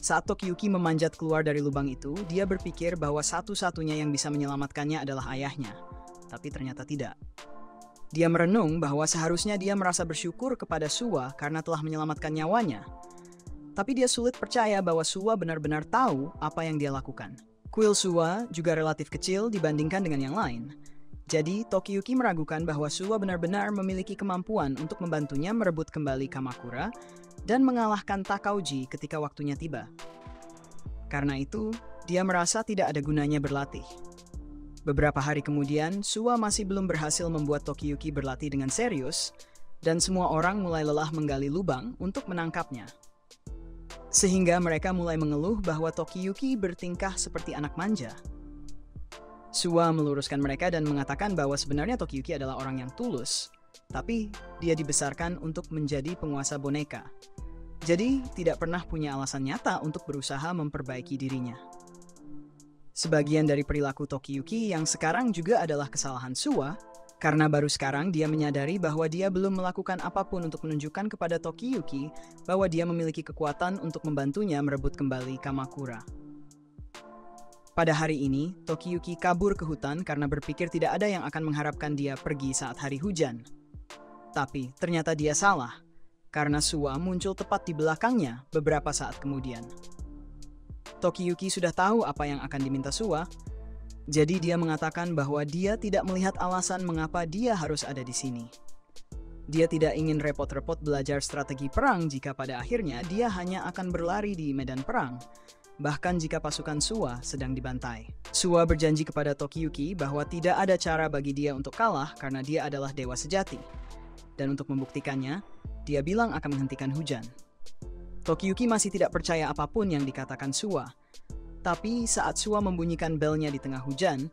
Saat Tokiyuki memanjat keluar dari lubang itu, dia berpikir bahwa satu-satunya yang bisa menyelamatkannya adalah ayahnya, tapi ternyata tidak. Dia merenung bahwa seharusnya dia merasa bersyukur kepada Suwa karena telah menyelamatkan nyawanya. Tapi dia sulit percaya bahwa Suwa benar-benar tahu apa yang dia lakukan. Kuil Suwa juga relatif kecil dibandingkan dengan yang lain. Jadi, Tokiyuki meragukan bahwa Suwa benar-benar memiliki kemampuan untuk membantunya merebut kembali Kamakura dan mengalahkan Takauji ketika waktunya tiba. Karena itu, dia merasa tidak ada gunanya berlatih. Beberapa hari kemudian, Suwa masih belum berhasil membuat Tokiyuki berlatih dengan serius, dan semua orang mulai lelah menggali lubang untuk menangkapnya. Sehingga mereka mulai mengeluh bahwa Tokiyuki bertingkah seperti anak manja. Suwa meluruskan mereka dan mengatakan bahwa sebenarnya Tokiyuki adalah orang yang tulus, tapi dia dibesarkan untuk menjadi penguasa boneka. Jadi, tidak pernah punya alasan nyata untuk berusaha memperbaiki dirinya. Sebagian dari perilaku Tokiyuki yang sekarang juga adalah kesalahan Suwa, karena baru sekarang dia menyadari bahwa dia belum melakukan apapun untuk menunjukkan kepada Tokiyuki bahwa dia memiliki kekuatan untuk membantunya merebut kembali Kamakura. Pada hari ini, Tokiyuki kabur ke hutan karena berpikir tidak ada yang akan mengharapkan dia pergi saat hari hujan. Tapi ternyata dia salah, karena Suwa muncul tepat di belakangnya beberapa saat kemudian. Tokiyuki sudah tahu apa yang akan diminta Suwa, jadi dia mengatakan bahwa dia tidak melihat alasan mengapa dia harus ada di sini. Dia tidak ingin repot-repot belajar strategi perang jika pada akhirnya dia hanya akan berlari di medan perang, bahkan jika pasukan Suwa sedang dibantai. Suwa berjanji kepada Tokiyuki bahwa tidak ada cara bagi dia untuk kalah karena dia adalah dewa sejati. Dan untuk membuktikannya, dia bilang akan menghentikan hujan. Tokiyuki masih tidak percaya apapun yang dikatakan Suwa. Tapi saat Suwa membunyikan belnya di tengah hujan,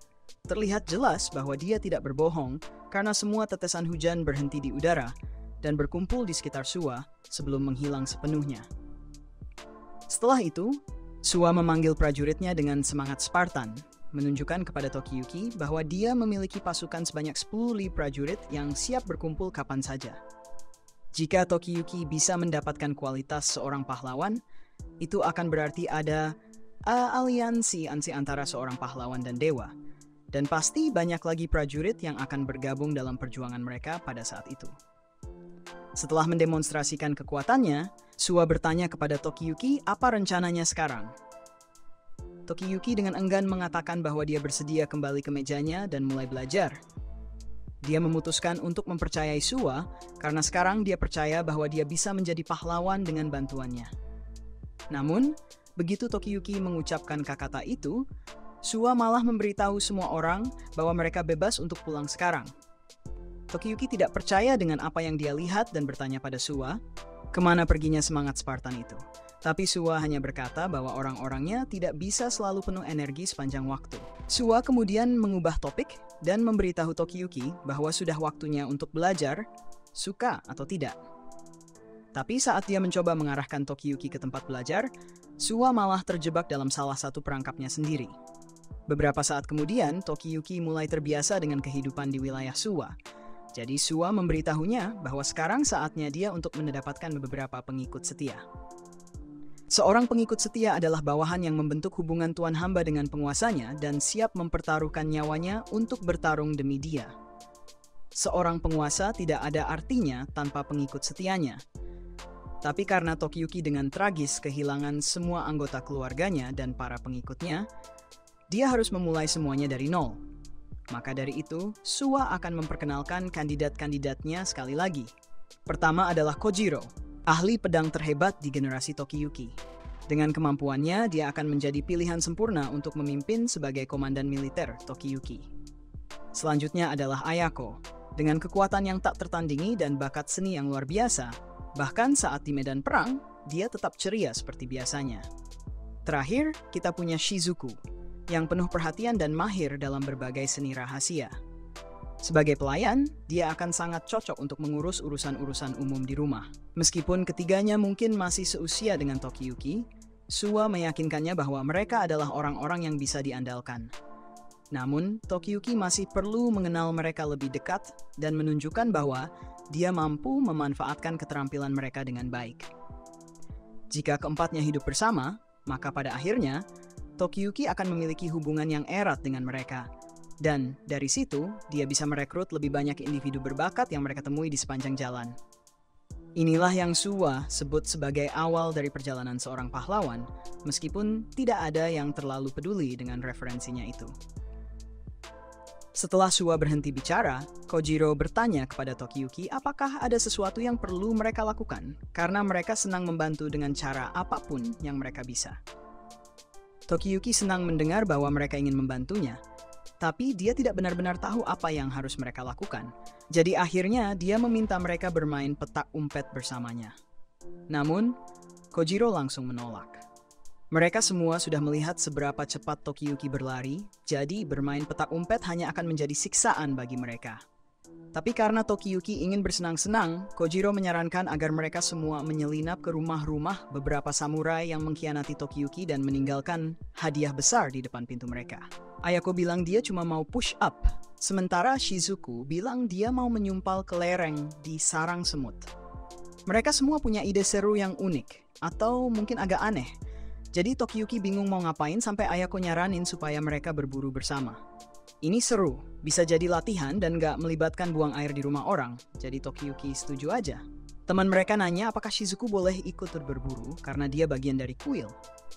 terlihat jelas bahwa dia tidak berbohong karena semua tetesan hujan berhenti di udara dan berkumpul di sekitar Suwa sebelum menghilang sepenuhnya. Setelah itu, Suwa memanggil prajuritnya dengan semangat Spartan, menunjukkan kepada Tokiyuki bahwa dia memiliki pasukan sebanyak 10.000 prajurit yang siap berkumpul kapan saja. Jika Tokiyuki bisa mendapatkan kualitas seorang pahlawan, itu akan berarti ada aliansi antara seorang pahlawan dan dewa, dan pasti banyak lagi prajurit yang akan bergabung dalam perjuangan mereka pada saat itu. Setelah mendemonstrasikan kekuatannya, Suwa bertanya kepada Tokiyuki apa rencananya sekarang. Tokiyuki dengan enggan mengatakan bahwa dia bersedia kembali ke mejanya dan mulai belajar. Dia memutuskan untuk mempercayai Suwa karena sekarang dia percaya bahwa dia bisa menjadi pahlawan dengan bantuannya. Namun, begitu Tokiyuki mengucapkan kata-kata itu, Suwa malah memberitahu semua orang bahwa mereka bebas untuk pulang sekarang. Tokiyuki tidak percaya dengan apa yang dia lihat dan bertanya pada Suwa, kemana perginya semangat Spartan itu. Tapi Suwa hanya berkata bahwa orang-orangnya tidak bisa selalu penuh energi sepanjang waktu. Suwa kemudian mengubah topik dan memberitahu Tokiyuki bahwa sudah waktunya untuk belajar, suka atau tidak. Tapi saat dia mencoba mengarahkan Tokiyuki ke tempat belajar, Suwa malah terjebak dalam salah satu perangkapnya sendiri. Beberapa saat kemudian, Tokiyuki mulai terbiasa dengan kehidupan di wilayah Suwa. Jadi Suwa memberitahunya bahwa sekarang saatnya dia untuk mendapatkan beberapa pengikut setia. Seorang pengikut setia adalah bawahan yang membentuk hubungan tuan hamba dengan penguasanya dan siap mempertaruhkan nyawanya untuk bertarung demi dia. Seorang penguasa tidak ada artinya tanpa pengikut setianya. Tapi karena Tokiyuki dengan tragis kehilangan semua anggota keluarganya dan para pengikutnya, dia harus memulai semuanya dari nol. Maka dari itu, Suwa akan memperkenalkan kandidat-kandidatnya sekali lagi. Pertama adalah Kojiro, ahli pedang terhebat di generasi Tokiyuki. Dengan kemampuannya, dia akan menjadi pilihan sempurna untuk memimpin sebagai komandan militer Tokiyuki. Selanjutnya adalah Ayako, dengan kekuatan yang tak tertandingi dan bakat seni yang luar biasa. Bahkan saat di medan perang, dia tetap ceria seperti biasanya. Terakhir, kita punya Shizuku, yang penuh perhatian dan mahir dalam berbagai seni rahasia. Sebagai pelayan, dia akan sangat cocok untuk mengurus urusan-urusan umum di rumah. Meskipun ketiganya mungkin masih seusia dengan Tokiyuki, Suwa meyakinkannya bahwa mereka adalah orang-orang yang bisa diandalkan. Namun, Tokiyuki masih perlu mengenal mereka lebih dekat dan menunjukkan bahwa dia mampu memanfaatkan keterampilan mereka dengan baik. Jika keempatnya hidup bersama, maka pada akhirnya, Tokiyuki akan memiliki hubungan yang erat dengan mereka. Dan dari situ, dia bisa merekrut lebih banyak individu berbakat yang mereka temui di sepanjang jalan. Inilah yang Suwa sebut sebagai awal dari perjalanan seorang pahlawan, meskipun tidak ada yang terlalu peduli dengan referensinya itu. Setelah Suwa berhenti bicara, Kojiro bertanya kepada Tokiyuki apakah ada sesuatu yang perlu mereka lakukan, karena mereka senang membantu dengan cara apapun yang mereka bisa. Tokiyuki senang mendengar bahwa mereka ingin membantunya, tapi dia tidak benar-benar tahu apa yang harus mereka lakukan. Jadi akhirnya dia meminta mereka bermain petak umpet bersamanya. Namun, Kojiro langsung menolak. Mereka semua sudah melihat seberapa cepat Tokiyuki berlari, jadi bermain petak umpet hanya akan menjadi siksaan bagi mereka. Tapi karena Tokiyuki ingin bersenang-senang, Kojiro menyarankan agar mereka semua menyelinap ke rumah-rumah beberapa samurai yang mengkhianati Tokiyuki dan meninggalkan hadiah besar di depan pintu mereka. Ayako bilang dia cuma mau push up, sementara Shizuku bilang dia mau menyumpal ke lereng di sarang semut. Mereka semua punya ide seru yang unik, atau mungkin agak aneh. Jadi Tokiyuki bingung mau ngapain sampai Ayako nyaranin supaya mereka berburu bersama. Ini seru, bisa jadi latihan dan gak melibatkan buang air di rumah orang, jadi Tokiyuki setuju aja. Teman mereka nanya apakah Shizuku boleh ikut berburu karena dia bagian dari kuil.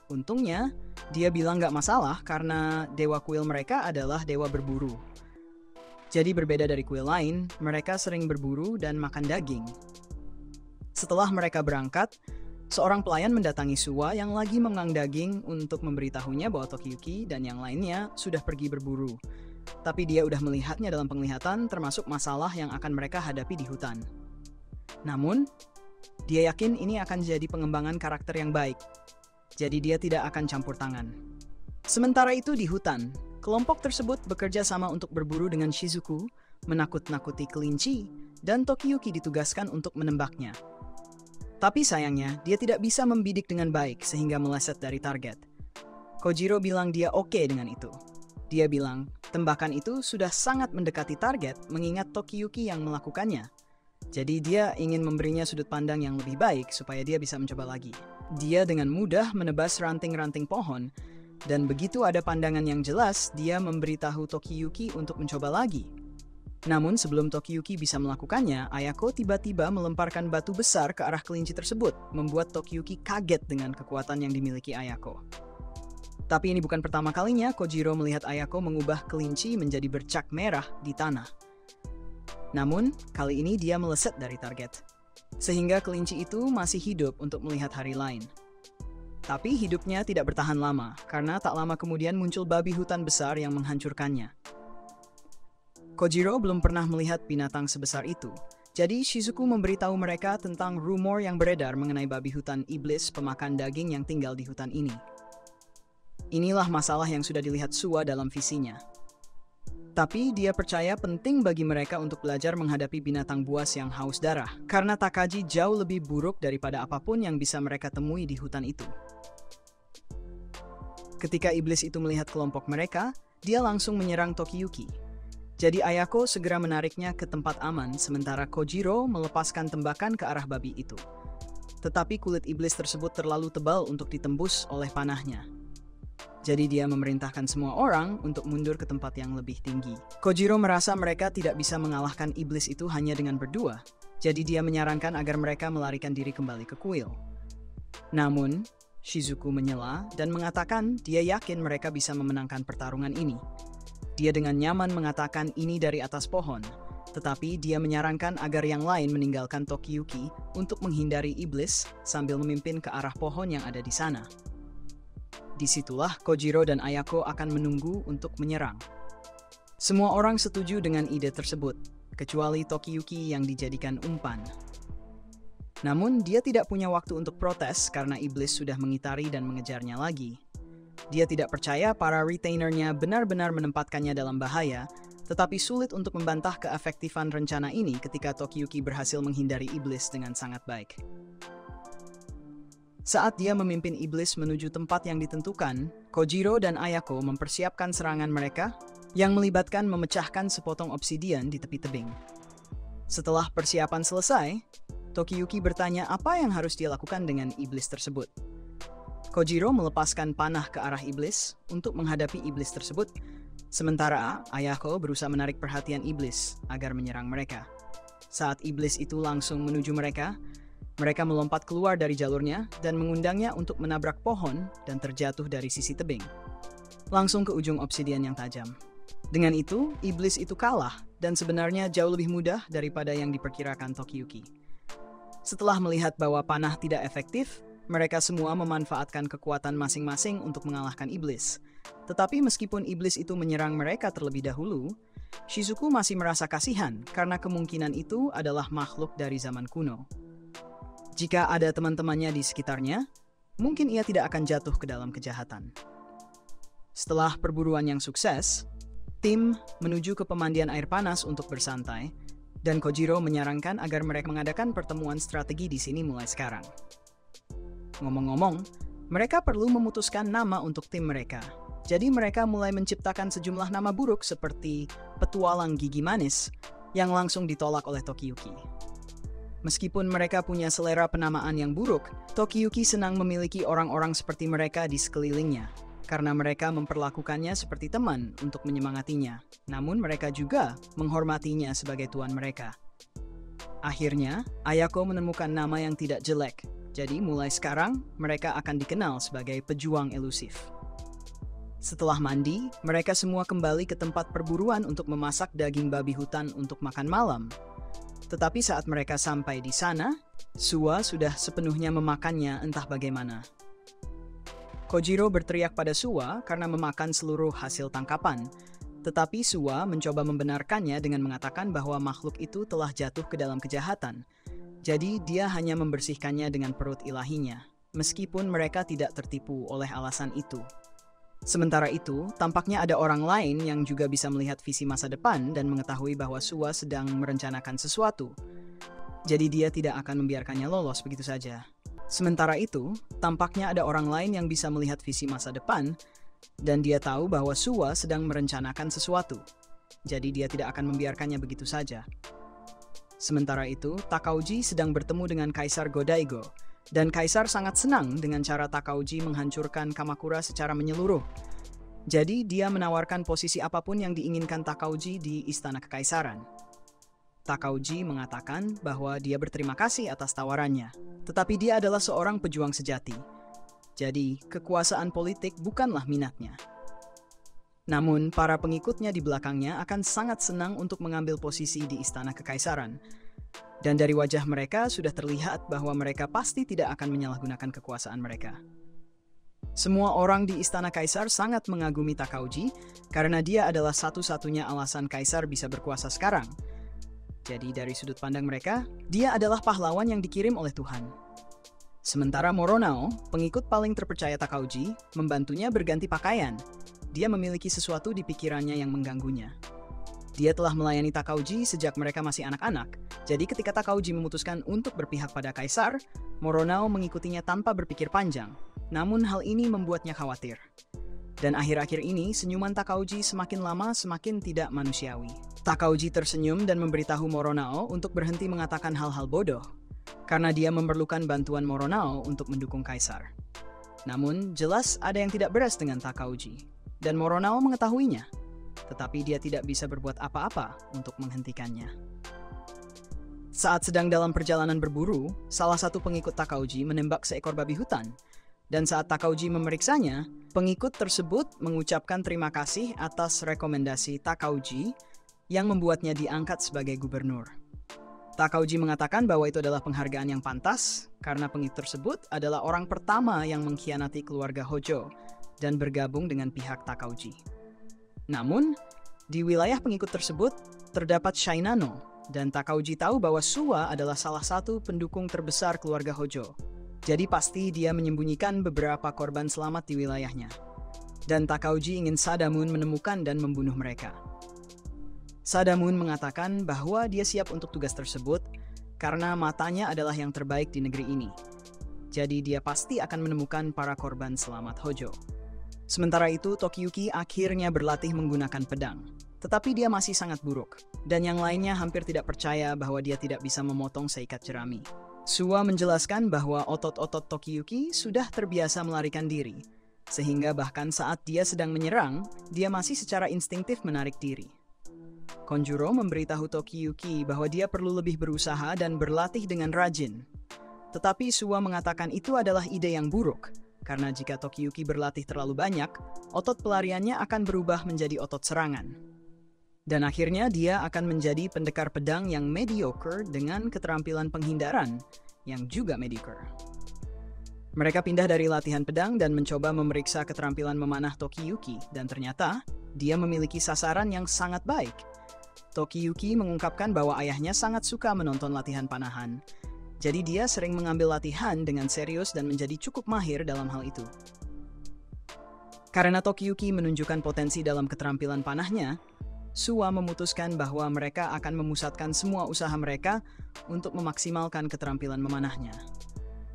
Untungnya, dia bilang gak masalah karena dewa kuil mereka adalah dewa berburu. Jadi berbeda dari kuil lain, mereka sering berburu dan makan daging. Setelah mereka berangkat, seorang pelayan mendatangi Suwa yang lagi mengang daging untuk memberitahunya bahwa Tokiyuki dan yang lainnya sudah pergi berburu. Tapi dia udah melihatnya dalam penglihatan termasuk masalah yang akan mereka hadapi di hutan. Namun, dia yakin ini akan jadi pengembangan karakter yang baik. Jadi dia tidak akan campur tangan. Sementara itu di hutan, kelompok tersebut bekerja sama untuk berburu dengan Shizuku, menakut-nakuti kelinci, dan Tokiyuki ditugaskan untuk menembaknya. Tapi sayangnya, dia tidak bisa membidik dengan baik sehingga meleset dari target. Kojiro bilang dia oke dengan itu. Dia bilang, tembakan itu sudah sangat mendekati target mengingat Tokiyuki yang melakukannya. Jadi dia ingin memberinya sudut pandang yang lebih baik supaya dia bisa mencoba lagi. Dia dengan mudah menebas ranting-ranting pohon, dan begitu ada pandangan yang jelas, dia memberitahu Tokiyuki untuk mencoba lagi. Namun sebelum Tokiyuki bisa melakukannya, Ayako tiba-tiba melemparkan batu besar ke arah kelinci tersebut, membuat Tokiyuki kaget dengan kekuatan yang dimiliki Ayako. Tapi ini bukan pertama kalinya Kojiro melihat Ayako mengubah kelinci menjadi bercak merah di tanah. Namun, kali ini dia meleset dari target. Sehingga kelinci itu masih hidup untuk melihat hari lain. Tapi hidupnya tidak bertahan lama, karena tak lama kemudian muncul babi hutan besar yang menghancurkannya. Kojiro belum pernah melihat binatang sebesar itu. Jadi Shizuku memberitahu mereka tentang rumor yang beredar mengenai babi hutan iblis pemakan daging yang tinggal di hutan ini. Inilah masalah yang sudah dilihat Suwa dalam visinya. Tapi dia percaya penting bagi mereka untuk belajar menghadapi binatang buas yang haus darah, karena Takagi jauh lebih buruk daripada apapun yang bisa mereka temui di hutan itu. Ketika iblis itu melihat kelompok mereka, dia langsung menyerang Tokiyuki. Jadi Ayako segera menariknya ke tempat aman, sementara Kojiro melepaskan tembakan ke arah babi itu. Tetapi kulit iblis tersebut terlalu tebal untuk ditembus oleh panahnya. Jadi dia memerintahkan semua orang untuk mundur ke tempat yang lebih tinggi. Kojiro merasa mereka tidak bisa mengalahkan iblis itu hanya dengan berdua. Jadi dia menyarankan agar mereka melarikan diri kembali ke kuil. Namun, Shizuku menyela dan mengatakan dia yakin mereka bisa memenangkan pertarungan ini. Dia dengan nyaman mengatakan ini dari atas pohon, tetapi dia menyarankan agar yang lain meninggalkan Tokiyuki untuk menghindari iblis sambil memimpin ke arah pohon yang ada di sana. Disitulah Kojiro dan Ayako akan menunggu untuk menyerang. Semua orang setuju dengan ide tersebut, kecuali Tokiyuki yang dijadikan umpan. Namun dia tidak punya waktu untuk protes karena iblis sudah mengitari dan mengejarnya lagi. Dia tidak percaya para retainernya benar-benar menempatkannya dalam bahaya, tetapi sulit untuk membantah keefektifan rencana ini ketika Tokiyuki berhasil menghindari iblis dengan sangat baik. Saat dia memimpin iblis menuju tempat yang ditentukan, Kojiro dan Ayako mempersiapkan serangan mereka yang melibatkan memecahkan sepotong obsidian di tepi tebing. Setelah persiapan selesai, Tokiyuki bertanya apa yang harus dia lakukan dengan iblis tersebut. Kojiro melepaskan panah ke arah iblis untuk menghadapi iblis tersebut, sementara Ayako berusaha menarik perhatian iblis agar menyerang mereka. Saat iblis itu langsung menuju mereka, Mereka melompat keluar dari jalurnya dan mengundangnya untuk menabrak pohon dan terjatuh dari sisi tebing, langsung ke ujung obsidian yang tajam. Dengan itu, iblis itu kalah dan sebenarnya jauh lebih mudah daripada yang diperkirakan Tokiyuki. Setelah melihat bahwa panah tidak efektif, mereka semua memanfaatkan kekuatan masing-masing untuk mengalahkan iblis. Tetapi meskipun iblis itu menyerang mereka terlebih dahulu, Shizuku masih merasa kasihan karena kemungkinan itu adalah makhluk dari zaman kuno. Jika ada teman-temannya di sekitarnya, mungkin ia tidak akan jatuh ke dalam kejahatan. Setelah perburuan yang sukses, tim menuju ke pemandian air panas untuk bersantai, dan Kojiro menyarankan agar mereka mengadakan pertemuan strategi di sini mulai sekarang. Ngomong-ngomong, mereka perlu memutuskan nama untuk tim mereka. Jadi mereka mulai menciptakan sejumlah nama buruk seperti Petualang Gigi Manis yang langsung ditolak oleh Tokiyuki. Meskipun mereka punya selera penamaan yang buruk, Tokiyuki senang memiliki orang-orang seperti mereka di sekelilingnya, karena mereka memperlakukannya seperti teman untuk menyemangatinya, namun mereka juga menghormatinya sebagai tuan mereka. Akhirnya, Ayako menemukan nama yang tidak jelek, jadi mulai sekarang mereka akan dikenal sebagai pejuang elusif. Setelah mandi, mereka semua kembali ke tempat perburuan untuk memasak daging babi hutan untuk makan malam. Tetapi saat mereka sampai di sana, Suwa sudah sepenuhnya memakannya entah bagaimana. Kojiro berteriak pada Suwa karena memakan seluruh hasil tangkapan, tetapi Suwa mencoba membenarkannya dengan mengatakan bahwa makhluk itu telah jatuh ke dalam kejahatan. Jadi dia hanya membersihkannya dengan perut ilahinya, meskipun mereka tidak tertipu oleh alasan itu. Sementara itu, tampaknya ada orang lain yang juga bisa melihat visi masa depan dan mengetahui bahwa Suwa sedang merencanakan sesuatu. Jadi dia tidak akan membiarkannya lolos begitu saja. Sementara itu, tampaknya ada orang lain yang bisa melihat visi masa depan dan dia tahu bahwa Suwa sedang merencanakan sesuatu. Jadi dia tidak akan membiarkannya begitu saja. Sementara itu, Takauji sedang bertemu dengan Kaisar Godaigo. Dan Kaisar sangat senang dengan cara Takauji menghancurkan Kamakura secara menyeluruh. Jadi dia menawarkan posisi apapun yang diinginkan Takauji di Istana Kekaisaran. Takauji mengatakan bahwa dia berterima kasih atas tawarannya, tetapi dia adalah seorang pejuang sejati. Jadi kekuasaan politik bukanlah minatnya. Namun para pengikutnya di belakangnya akan sangat senang untuk mengambil posisi di Istana Kekaisaran. Dan dari wajah mereka sudah terlihat bahwa mereka pasti tidak akan menyalahgunakan kekuasaan mereka. Semua orang di Istana Kaisar sangat mengagumi Takauji karena dia adalah satu-satunya alasan Kaisar bisa berkuasa sekarang. Jadi dari sudut pandang mereka, dia adalah pahlawan yang dikirim oleh Tuhan. Sementara Moronao, pengikut paling terpercaya Takauji, membantunya berganti pakaian. Dia memiliki sesuatu di pikirannya yang mengganggunya. Dia telah melayani Takauji sejak mereka masih anak-anak, jadi ketika Takauji memutuskan untuk berpihak pada Kaisar, Moronao mengikutinya tanpa berpikir panjang. Namun hal ini membuatnya khawatir. Dan akhir-akhir ini, senyuman Takauji semakin lama semakin tidak manusiawi. Takauji tersenyum dan memberitahu Moronao untuk berhenti mengatakan hal-hal bodoh, karena dia memerlukan bantuan Moronao untuk mendukung Kaisar. Namun, jelas ada yang tidak beres dengan Takauji, dan Moronao mengetahuinya. Tetapi dia tidak bisa berbuat apa-apa untuk menghentikannya. Saat sedang dalam perjalanan berburu, salah satu pengikut Takauji menembak seekor babi hutan. Dan saat Takauji memeriksanya, pengikut tersebut mengucapkan terima kasih atas rekomendasi Takauji yang membuatnya diangkat sebagai gubernur. Takauji mengatakan bahwa itu adalah penghargaan yang pantas karena pengikut tersebut adalah orang pertama yang mengkhianati keluarga Hojo dan bergabung dengan pihak Takauji. Namun, di wilayah pengikut tersebut terdapat Shainano, dan Takauji tahu bahwa Suwa adalah salah satu pendukung terbesar keluarga Hojo. Jadi pasti dia menyembunyikan beberapa korban selamat di wilayahnya. Dan Takauji ingin Sadamun menemukan dan membunuh mereka. Sadamun mengatakan bahwa dia siap untuk tugas tersebut karena matanya adalah yang terbaik di negeri ini. Jadi dia pasti akan menemukan para korban selamat Hojo. Sementara itu, Tokiyuki akhirnya berlatih menggunakan pedang. Tetapi dia masih sangat buruk, dan yang lainnya hampir tidak percaya bahwa dia tidak bisa memotong seikat jerami. Suwa menjelaskan bahwa otot-otot Tokiyuki sudah terbiasa melarikan diri, sehingga bahkan saat dia sedang menyerang, dia masih secara instingtif menarik diri. Konjuro memberitahu Tokiyuki bahwa dia perlu lebih berusaha dan berlatih dengan rajin. Tetapi Suwa mengatakan itu adalah ide yang buruk, karena jika Tokiyuki berlatih terlalu banyak, otot pelariannya akan berubah menjadi otot serangan. Dan akhirnya dia akan menjadi pendekar pedang yang mediocre dengan keterampilan penghindaran yang juga mediocre. Mereka pindah dari latihan pedang dan mencoba memeriksa keterampilan memanah Tokiyuki, dan ternyata dia memiliki sasaran yang sangat baik. Tokiyuki mengungkapkan bahwa ayahnya sangat suka menonton latihan panahan, jadi dia sering mengambil latihan dengan serius dan menjadi cukup mahir dalam hal itu. Karena Tokiyuki menunjukkan potensi dalam keterampilan panahnya, Suwa memutuskan bahwa mereka akan memusatkan semua usaha mereka untuk memaksimalkan keterampilan memanahnya.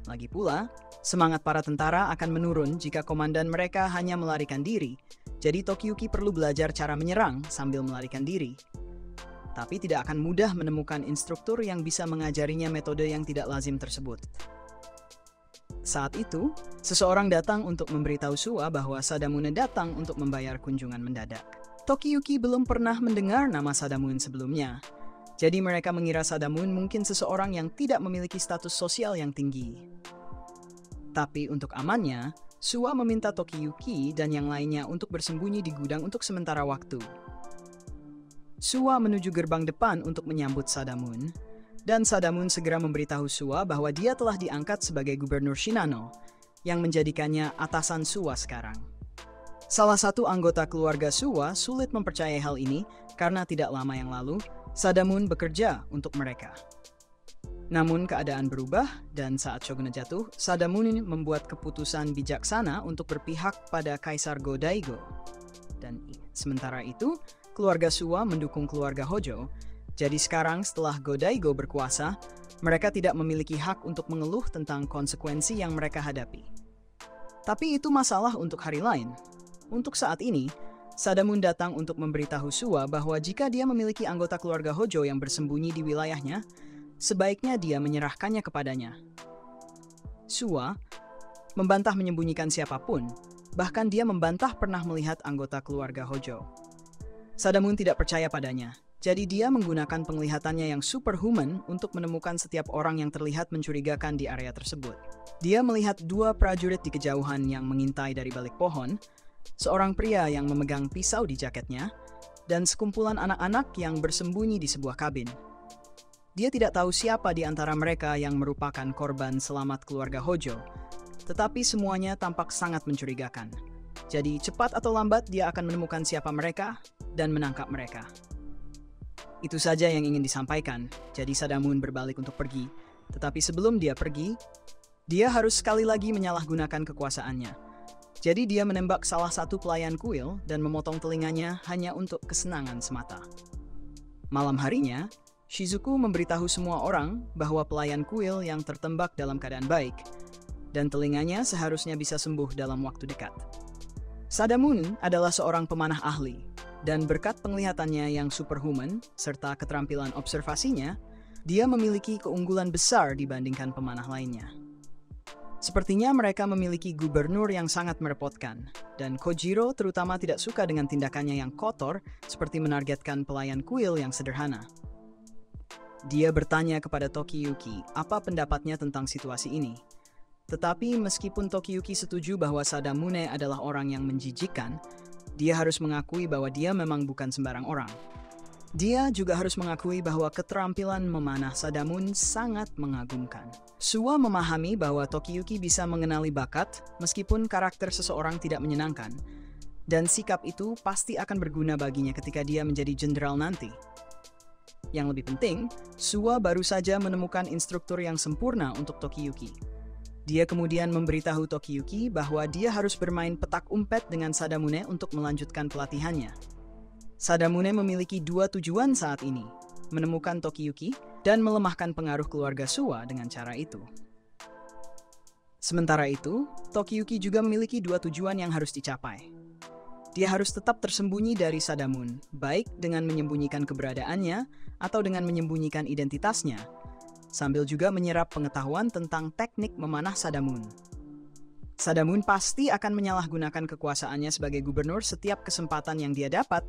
Lagi pula, semangat para tentara akan menurun jika komandan mereka hanya melarikan diri, jadi Tokiyuki perlu belajar cara menyerang sambil melarikan diri. Tapi tidak akan mudah menemukan instruktur yang bisa mengajarinya metode yang tidak lazim tersebut. Saat itu, seseorang datang untuk memberitahu Suwa bahwa Sadamune datang untuk membayar kunjungan mendadak. Tokiyuki belum pernah mendengar nama Sadamune sebelumnya, jadi mereka mengira Sadamune mungkin seseorang yang tidak memiliki status sosial yang tinggi. Tapi untuk amannya, Suwa meminta Tokiyuki dan yang lainnya untuk bersembunyi di gudang untuk sementara waktu. Suwa menuju gerbang depan untuk menyambut Sadamune, dan Sadamune segera memberitahu Suwa bahwa dia telah diangkat sebagai gubernur Shinano, yang menjadikannya atasan Suwa sekarang. Salah satu anggota keluarga Suwa sulit mempercayai hal ini karena tidak lama yang lalu, Sadamune bekerja untuk mereka. Namun keadaan berubah, dan saat shogunate jatuh, Sadamune membuat keputusan bijaksana untuk berpihak pada Kaisar Go-Daigo. Dan sementara itu, keluarga Suwa mendukung keluarga Hojo, jadi sekarang setelah Go-Daigo berkuasa, mereka tidak memiliki hak untuk mengeluh tentang konsekuensi yang mereka hadapi. Tapi itu masalah untuk hari lain. Untuk saat ini, Sadamune datang untuk memberitahu Suwa bahwa jika dia memiliki anggota keluarga Hojo yang bersembunyi di wilayahnya, sebaiknya dia menyerahkannya kepadanya. Suwa membantah menyembunyikan siapapun, bahkan dia membantah pernah melihat anggota keluarga Hojo. Sadamune tidak percaya padanya, jadi dia menggunakan penglihatannya yang superhuman untuk menemukan setiap orang yang terlihat mencurigakan di area tersebut. Dia melihat dua prajurit di kejauhan yang mengintai dari balik pohon, seorang pria yang memegang pisau di jaketnya, dan sekumpulan anak-anak yang bersembunyi di sebuah kabin. Dia tidak tahu siapa di antara mereka yang merupakan korban selamat keluarga Hojo, tetapi semuanya tampak sangat mencurigakan. Jadi cepat atau lambat dia akan menemukan siapa mereka dan menangkap mereka. Itu saja yang ingin disampaikan, jadi Sadamune berbalik untuk pergi. Tetapi sebelum dia pergi, dia harus sekali lagi menyalahgunakan kekuasaannya. Jadi dia menembak salah satu pelayan kuil dan memotong telinganya hanya untuk kesenangan semata. Malam harinya, Shizuku memberitahu semua orang bahwa pelayan kuil yang tertembak dalam keadaan baik, dan telinganya seharusnya bisa sembuh dalam waktu dekat. Sadamune adalah seorang pemanah ahli, dan berkat penglihatannya yang superhuman serta keterampilan observasinya, dia memiliki keunggulan besar dibandingkan pemanah lainnya. Sepertinya mereka memiliki gubernur yang sangat merepotkan, dan Kojiro terutama tidak suka dengan tindakannya yang kotor seperti menargetkan pelayan kuil yang sederhana. Dia bertanya kepada Tokiyuki apa pendapatnya tentang situasi ini. Tetapi meskipun Tokiyuki setuju bahwa Sadamune adalah orang yang menjijikkan, dia harus mengakui bahwa dia memang bukan sembarang orang. Dia juga harus mengakui bahwa keterampilan memanah Sadamune sangat mengagumkan. Suwa memahami bahwa Tokiyuki bisa mengenali bakat meskipun karakter seseorang tidak menyenangkan, dan sikap itu pasti akan berguna baginya ketika dia menjadi jenderal nanti. Yang lebih penting, Suwa baru saja menemukan instruktur yang sempurna untuk Tokiyuki. Dia kemudian memberitahu Tokiyuki bahwa dia harus bermain petak umpet dengan Sadamune untuk melanjutkan pelatihannya. Sadamune memiliki dua tujuan saat ini, menemukan Tokiyuki dan melemahkan pengaruh keluarga Suwa dengan cara itu. Sementara itu, Tokiyuki juga memiliki dua tujuan yang harus dicapai. Dia harus tetap tersembunyi dari Sadamune, baik dengan menyembunyikan keberadaannya atau dengan menyembunyikan identitasnya, sambil juga menyerap pengetahuan tentang teknik memanah Sadamune. Sadamune pasti akan menyalahgunakan kekuasaannya sebagai gubernur setiap kesempatan yang dia dapat,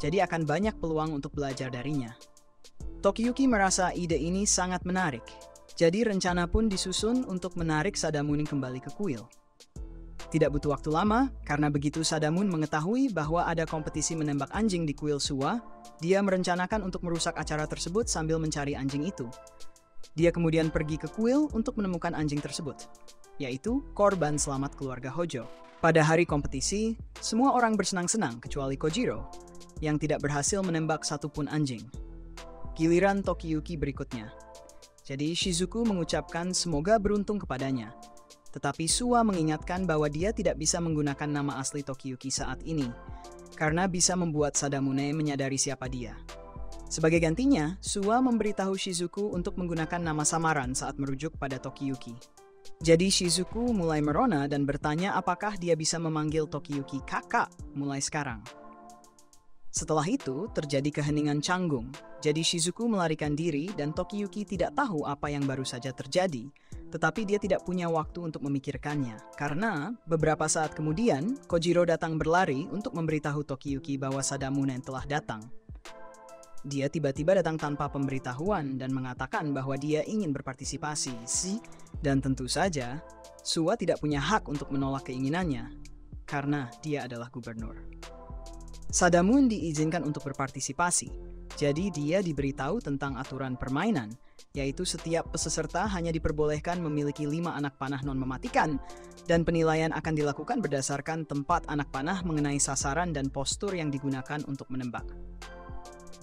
jadi akan banyak peluang untuk belajar darinya. Tokiyuki merasa ide ini sangat menarik, Jadi rencana pun disusun untuk menarik Sadamun kembali ke kuil. Tidak butuh waktu lama, karena begitu Sadamun mengetahui bahwa ada kompetisi menembak anjing di kuil Suwa, dia merencanakan untuk merusak acara tersebut sambil mencari anjing itu. Dia kemudian pergi ke kuil untuk menemukan anjing tersebut, yaitu korban selamat keluarga Hojo. Pada hari kompetisi, semua orang bersenang-senang kecuali Kojiro, yang tidak berhasil menembak satupun anjing. Giliran Tokiyuki berikutnya. Jadi Shizuku mengucapkan semoga beruntung kepadanya. Tetapi Suwa mengingatkan bahwa dia tidak bisa menggunakan nama asli Tokiyuki saat ini, karena bisa membuat Sadamune menyadari siapa dia. Sebagai gantinya, Suwa memberitahu Shizuku untuk menggunakan nama samaran saat merujuk pada Tokiyuki. Jadi Shizuku mulai merona dan bertanya apakah dia bisa memanggil Tokiyuki kakak mulai sekarang. Setelah itu, terjadi keheningan canggung. Jadi Shizuku melarikan diri dan Tokiyuki tidak tahu apa yang baru saja terjadi. Tetapi dia tidak punya waktu untuk memikirkannya. Karena beberapa saat kemudian, Kojiro datang berlari untuk memberitahu Tokiyuki bahwa Sadamune telah datang. Dia tiba-tiba datang tanpa pemberitahuan dan mengatakan bahwa dia ingin berpartisipasi. Dan tentu saja, Suwa tidak punya hak untuk menolak keinginannya. Karena dia adalah gubernur. Sadamun diizinkan untuk berpartisipasi, jadi dia diberitahu tentang aturan permainan, yaitu setiap peserta hanya diperbolehkan memiliki 5 anak panah non-mematikan, dan penilaian akan dilakukan berdasarkan tempat anak panah mengenai sasaran dan postur yang digunakan untuk menembak.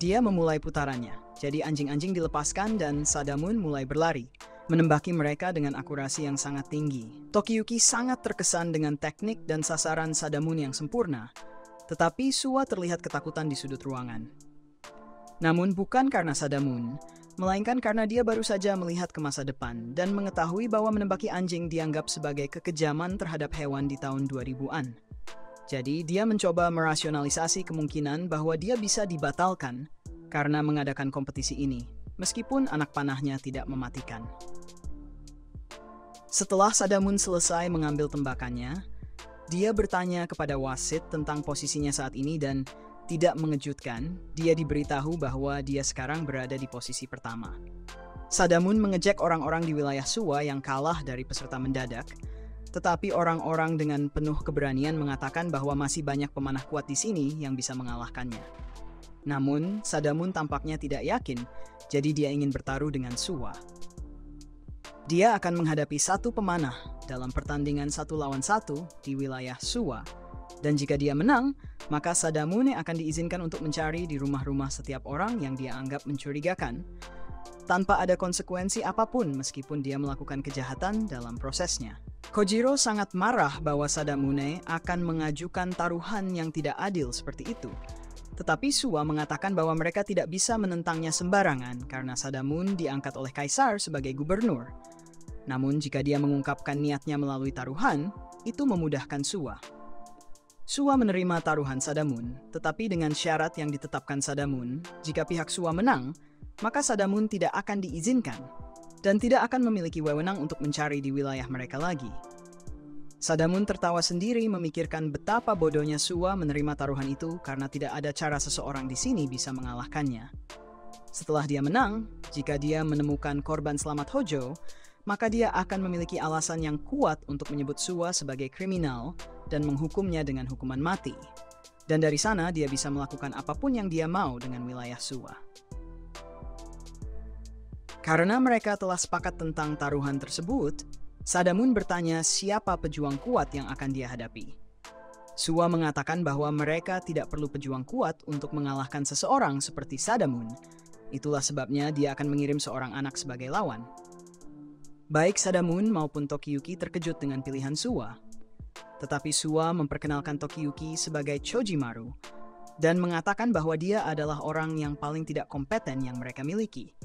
Dia memulai putarannya, jadi anjing-anjing dilepaskan dan Sadamun mulai berlari, menembaki mereka dengan akurasi yang sangat tinggi. Tokiyuki sangat terkesan dengan teknik dan sasaran Sadamun yang sempurna, tetapi Suwa terlihat ketakutan di sudut ruangan. Namun bukan karena Sadamun, melainkan karena dia baru saja melihat ke masa depan dan mengetahui bahwa menembaki anjing dianggap sebagai kekejaman terhadap hewan di tahun 2000-an. Jadi dia mencoba merasionalisasi kemungkinan bahwa dia bisa dibatalkan karena mengadakan kompetisi ini, meskipun anak panahnya tidak mematikan. Setelah Sadamun selesai mengambil tembakannya, dia bertanya kepada wasit tentang posisinya saat ini dan tidak mengejutkan, dia diberitahu bahwa dia sekarang berada di posisi pertama. Sadamun mengejek orang-orang di wilayah Suwa yang kalah dari peserta mendadak, tetapi orang-orang dengan penuh keberanian mengatakan bahwa masih banyak pemanah kuat di sini yang bisa mengalahkannya. Namun, Sadamun tampaknya tidak yakin, jadi dia ingin bertaruh dengan Suwa. Dia akan menghadapi satu pemanah dalam pertandingan 1 lawan 1 di wilayah Suwa. Dan jika dia menang, maka Sadamune akan diizinkan untuk mencari di rumah-rumah setiap orang yang dia anggap mencurigakan, tanpa ada konsekuensi apapun meskipun dia melakukan kejahatan dalam prosesnya. Kojiro sangat marah bahwa Sadamune akan mengajukan taruhan yang tidak adil seperti itu. Tetapi Suwa mengatakan bahwa mereka tidak bisa menentangnya sembarangan karena Sadamun diangkat oleh kaisar sebagai gubernur. Namun jika dia mengungkapkan niatnya melalui taruhan, itu memudahkan Suwa. Suwa menerima taruhan Sadamun, tetapi dengan syarat yang ditetapkan Sadamun, jika pihak Suwa menang, maka Sadamun tidak akan diizinkan dan tidak akan memiliki wewenang untuk mencari di wilayah mereka lagi. Sadamun tertawa sendiri memikirkan betapa bodohnya Suwa menerima taruhan itu karena tidak ada cara seseorang di sini bisa mengalahkannya. Setelah dia menang, jika dia menemukan korban selamat Hojo, maka dia akan memiliki alasan yang kuat untuk menyebut Suwa sebagai kriminal dan menghukumnya dengan hukuman mati. Dan dari sana dia bisa melakukan apapun yang dia mau dengan wilayah Suwa. Karena mereka telah sepakat tentang taruhan tersebut, Sadamun bertanya siapa pejuang kuat yang akan dia hadapi. Suwa mengatakan bahwa mereka tidak perlu pejuang kuat untuk mengalahkan seseorang seperti Sadamun. Itulah sebabnya dia akan mengirim seorang anak sebagai lawan. Baik Sadamun maupun Tokiyuki terkejut dengan pilihan Suwa. Tetapi Suwa memperkenalkan Tokiyuki sebagai Chojimaru dan mengatakan bahwa dia adalah orang yang paling tidak kompeten yang mereka miliki.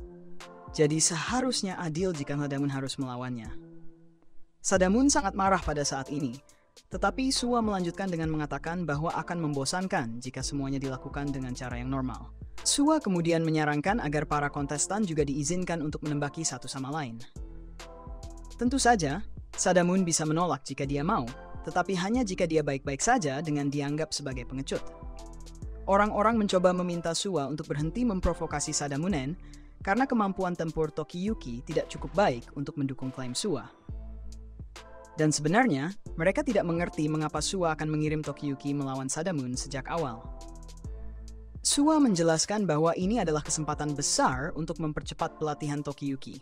Jadi seharusnya adil jika Sadamun harus melawannya. Sadamun sangat marah pada saat ini, tetapi Suwa melanjutkan dengan mengatakan bahwa akan membosankan jika semuanya dilakukan dengan cara yang normal. Suwa kemudian menyarankan agar para kontestan juga diizinkan untuk menembaki satu sama lain. Tentu saja, Sadamun bisa menolak jika dia mau, tetapi hanya jika dia baik-baik saja dengan dianggap sebagai pengecut. Orang-orang mencoba meminta Suwa untuk berhenti memprovokasi Sadamunen, karena kemampuan tempur Tokiyuki tidak cukup baik untuk mendukung klaim Sua. Dan sebenarnya, mereka tidak mengerti mengapa Sua akan mengirim Tokiyuki melawan Sadamun sejak awal. Sua menjelaskan bahwa ini adalah kesempatan besar untuk mempercepat pelatihan Tokiyuki,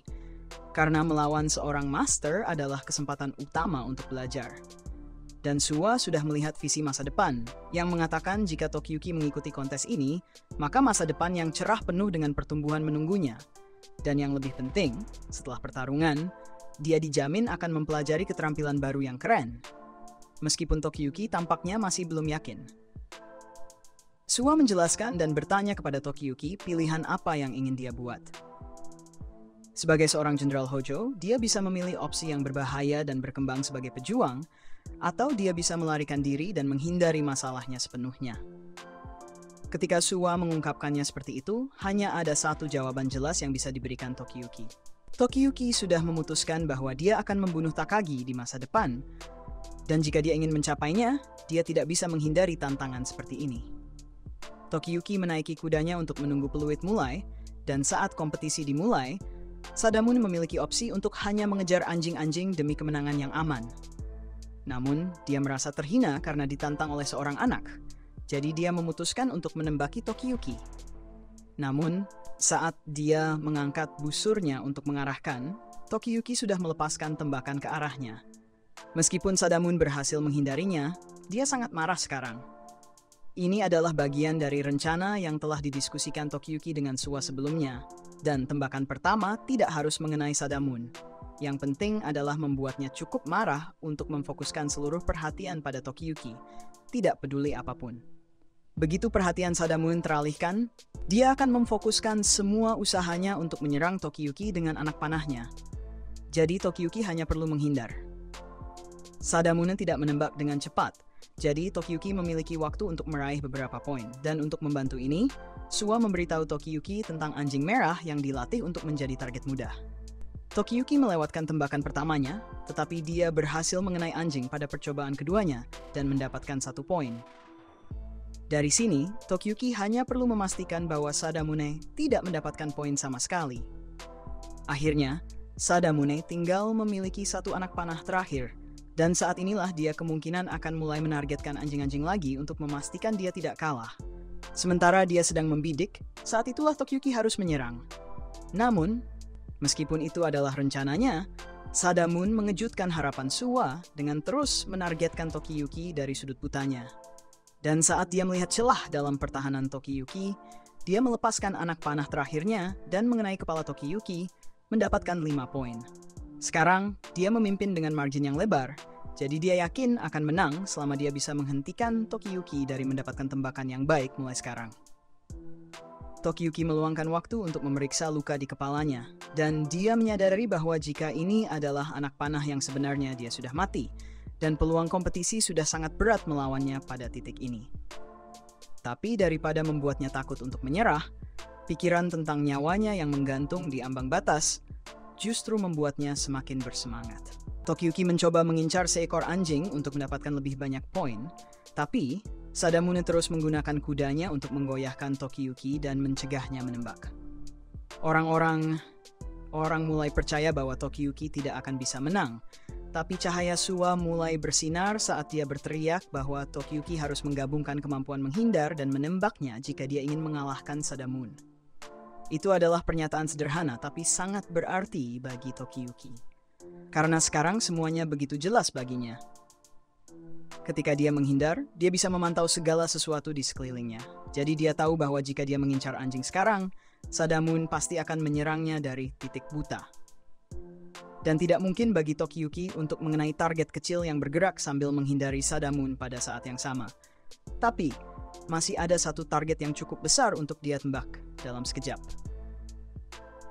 karena melawan seorang master adalah kesempatan utama untuk belajar. Dan Sua sudah melihat visi masa depan, yang mengatakan jika Tokiyuki mengikuti kontes ini, maka masa depan yang cerah penuh dengan pertumbuhan menunggunya. Dan yang lebih penting, setelah pertarungan, dia dijamin akan mempelajari keterampilan baru yang keren. Meskipun Tokiyuki tampaknya masih belum yakin. Sua menjelaskan dan bertanya kepada Tokiyuki pilihan apa yang ingin dia buat. Sebagai seorang Jenderal Hojo, dia bisa memilih opsi yang berbahaya dan berkembang sebagai pejuang, atau dia bisa melarikan diri dan menghindari masalahnya sepenuhnya. Ketika Sua mengungkapkannya seperti itu, hanya ada satu jawaban jelas yang bisa diberikan Tokiyuki. Tokiyuki sudah memutuskan bahwa dia akan membunuh Takagi di masa depan, dan jika dia ingin mencapainya, dia tidak bisa menghindari tantangan seperti ini. Tokiyuki menaiki kudanya untuk menunggu peluit mulai, dan saat kompetisi dimulai, Sadamun memiliki opsi untuk hanya mengejar anjing-anjing demi kemenangan yang aman. Namun, dia merasa terhina karena ditantang oleh seorang anak, jadi dia memutuskan untuk menembaki Tokiyuki. Namun, saat dia mengangkat busurnya untuk mengarahkan, Tokiyuki sudah melepaskan tembakan ke arahnya. Meskipun Sadamun berhasil menghindarinya, dia sangat marah sekarang. Ini adalah bagian dari rencana yang telah didiskusikan Tokiyuki dengan Sua sebelumnya, dan tembakan pertama tidak harus mengenai Sadamun. Yang penting adalah membuatnya cukup marah untuk memfokuskan seluruh perhatian pada Tokiyuki, tidak peduli apapun. Begitu perhatian Sadamun teralihkan, dia akan memfokuskan semua usahanya untuk menyerang Tokiyuki dengan anak panahnya. Jadi Tokiyuki hanya perlu menghindar. Sadamun tidak menembak dengan cepat, jadi Tokiyuki memiliki waktu untuk meraih beberapa poin. Dan untuk membantu ini, Sua memberitahu Tokiyuki tentang anjing merah yang dilatih untuk menjadi target mudah. Tokiyuki melewatkan tembakan pertamanya, tetapi dia berhasil mengenai anjing pada percobaan keduanya dan mendapatkan 1 poin. Dari sini, Tokiyuki hanya perlu memastikan bahwa Sadamune tidak mendapatkan poin sama sekali. Akhirnya, Sadamune tinggal memiliki 1 anak panah terakhir, dan saat inilah dia kemungkinan akan mulai menargetkan anjing-anjing lagi untuk memastikan dia tidak kalah. Sementara dia sedang membidik, saat itulah Tokiyuki harus menyerang. Namun, meskipun itu adalah rencananya, Sadamun mengejutkan harapan Sua dengan terus menargetkan Tokiyuki dari sudut butanya. Dan saat dia melihat celah dalam pertahanan Tokiyuki, dia melepaskan anak panah terakhirnya dan mengenai kepala Tokiyuki, mendapatkan 5 poin. Sekarang, dia memimpin dengan margin yang lebar, jadi dia yakin akan menang selama dia bisa menghentikan Tokiyuki dari mendapatkan tembakan yang baik mulai sekarang. Tokiyuki meluangkan waktu untuk memeriksa luka di kepalanya, dan dia menyadari bahwa jika ini adalah anak panah yang sebenarnya dia sudah mati, dan peluang kompetisi sudah sangat berat melawannya pada titik ini. Tapi daripada membuatnya takut untuk menyerah, pikiran tentang nyawanya yang menggantung di ambang batas justru membuatnya semakin bersemangat. Tokiyuki mencoba mengincar seekor anjing untuk mendapatkan lebih banyak poin, tapi Sadamune terus menggunakan kudanya untuk menggoyahkan Tokiyuki dan mencegahnya menembak. Orang mulai percaya bahwa Tokiyuki tidak akan bisa menang, tapi cahaya Sua mulai bersinar saat dia berteriak bahwa Tokiyuki harus menggabungkan kemampuan menghindar dan menembaknya jika dia ingin mengalahkan Sadamune. Itu adalah pernyataan sederhana tapi sangat berarti bagi Tokiyuki. Karena sekarang semuanya begitu jelas baginya. Ketika dia menghindar, dia bisa memantau segala sesuatu di sekelilingnya. Jadi dia tahu bahwa jika dia mengincar anjing sekarang, Sadamune pasti akan menyerangnya dari titik buta. Dan tidak mungkin bagi Tokiyuki untuk mengenai target kecil yang bergerak sambil menghindari Sadamune pada saat yang sama. Tapi, masih ada satu target yang cukup besar untuk dia tembak dalam sekejap.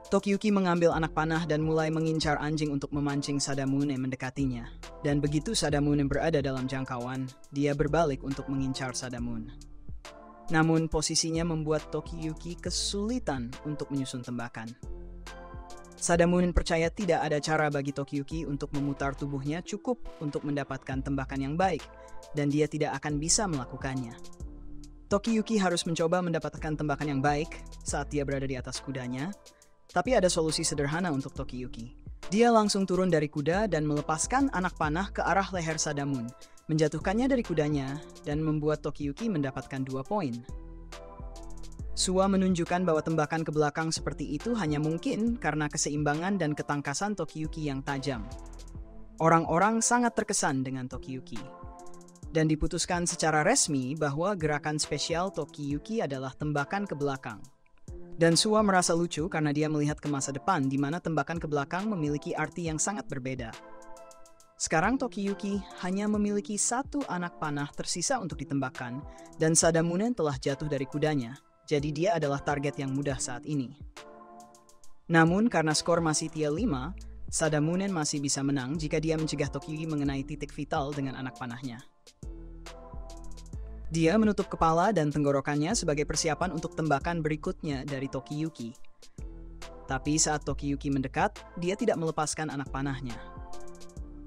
Tokiyuki mengambil anak panah dan mulai mengincar anjing untuk memancing Sadamune mendekatinya. Dan begitu Sadamune berada dalam jangkauan, dia berbalik untuk mengincar Sadamune. Namun posisinya membuat Tokiyuki kesulitan untuk menyusun tembakan. Sadamune percaya tidak ada cara bagi Tokiyuki untuk memutar tubuhnya cukup untuk mendapatkan tembakan yang baik, dan dia tidak akan bisa melakukannya. Tokiyuki harus mencoba mendapatkan tembakan yang baik saat dia berada di atas kudanya, Tapi ada solusi sederhana untuk Tokiyuki. Dia langsung turun dari kuda dan melepaskan anak panah ke arah leher Sadamun, menjatuhkannya dari kudanya, dan membuat Tokiyuki mendapatkan 2 poin. Suwa menunjukkan bahwa tembakan ke belakang seperti itu hanya mungkin karena keseimbangan dan ketangkasan Tokiyuki yang tajam. Orang-orang sangat terkesan dengan Tokiyuki. Dan diputuskan secara resmi bahwa gerakan spesial Tokiyuki adalah tembakan ke belakang. Dan Suwa merasa lucu karena dia melihat ke masa depan di mana tembakan ke belakang memiliki arti yang sangat berbeda. Sekarang Tokiyuki hanya memiliki 1 anak panah tersisa untuk ditembakkan dan Sadamunen telah jatuh dari kudanya, jadi dia adalah target yang mudah saat ini. Namun karena skor masih 3-5, Sadamunen masih bisa menang jika dia mencegah Tokiyuki mengenai titik vital dengan anak panahnya. Dia menutup kepala dan tenggorokannya sebagai persiapan untuk tembakan berikutnya dari Tokiyuki. Tapi saat Tokiyuki mendekat, dia tidak melepaskan anak panahnya.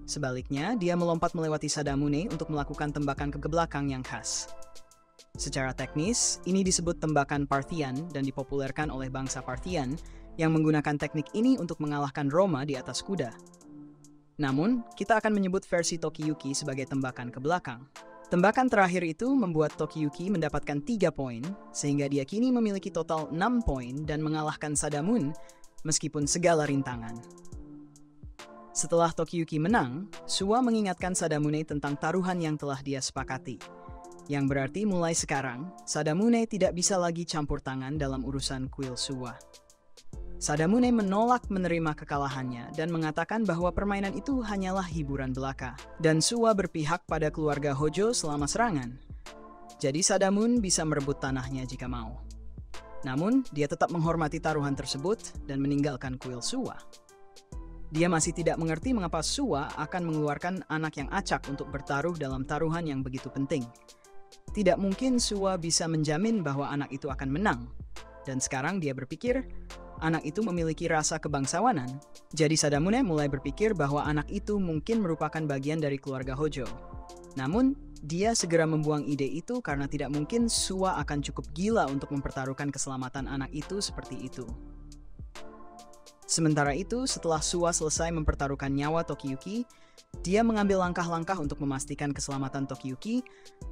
Sebaliknya, dia melompat melewati Sadamune untuk melakukan tembakan ke belakang yang khas. Secara teknis, ini disebut tembakan Parthian dan dipopulerkan oleh bangsa Parthian yang menggunakan teknik ini untuk mengalahkan Roma di atas kuda. Namun, kita akan menyebut versi Tokiyuki sebagai tembakan ke belakang. Tembakan terakhir itu membuat Tokiyuki mendapatkan 3 poin, sehingga dia kini memiliki total 6 poin dan mengalahkan Sadamun meskipun segala rintangan. Setelah Tokiyuki menang, Suwa mengingatkan Sadamune tentang taruhan yang telah dia sepakati. Yang berarti mulai sekarang, Sadamune tidak bisa lagi campur tangan dalam urusan kuil Suwa. Sadamune menolak menerima kekalahannya dan mengatakan bahwa permainan itu hanyalah hiburan belaka. Dan Suwa berpihak pada keluarga Hojo selama serangan. Jadi Sadamun bisa merebut tanahnya jika mau. Namun, dia tetap menghormati taruhan tersebut dan meninggalkan kuil Suwa. Dia masih tidak mengerti mengapa Suwa akan mengeluarkan anak yang acak untuk bertaruh dalam taruhan yang begitu penting. Tidak mungkin Suwa bisa menjamin bahwa anak itu akan menang. Dan sekarang dia berpikir, anak itu memiliki rasa kebangsawanan. Jadi Sadamune mulai berpikir bahwa anak itu mungkin merupakan bagian dari keluarga Hojo. Namun, dia segera membuang ide itu karena tidak mungkin Suwa akan cukup gila untuk mempertaruhkan keselamatan anak itu seperti itu. Sementara itu, setelah Suwa selesai mempertaruhkan nyawa Tokiyuki, dia mengambil langkah-langkah untuk memastikan keselamatan Tokiyuki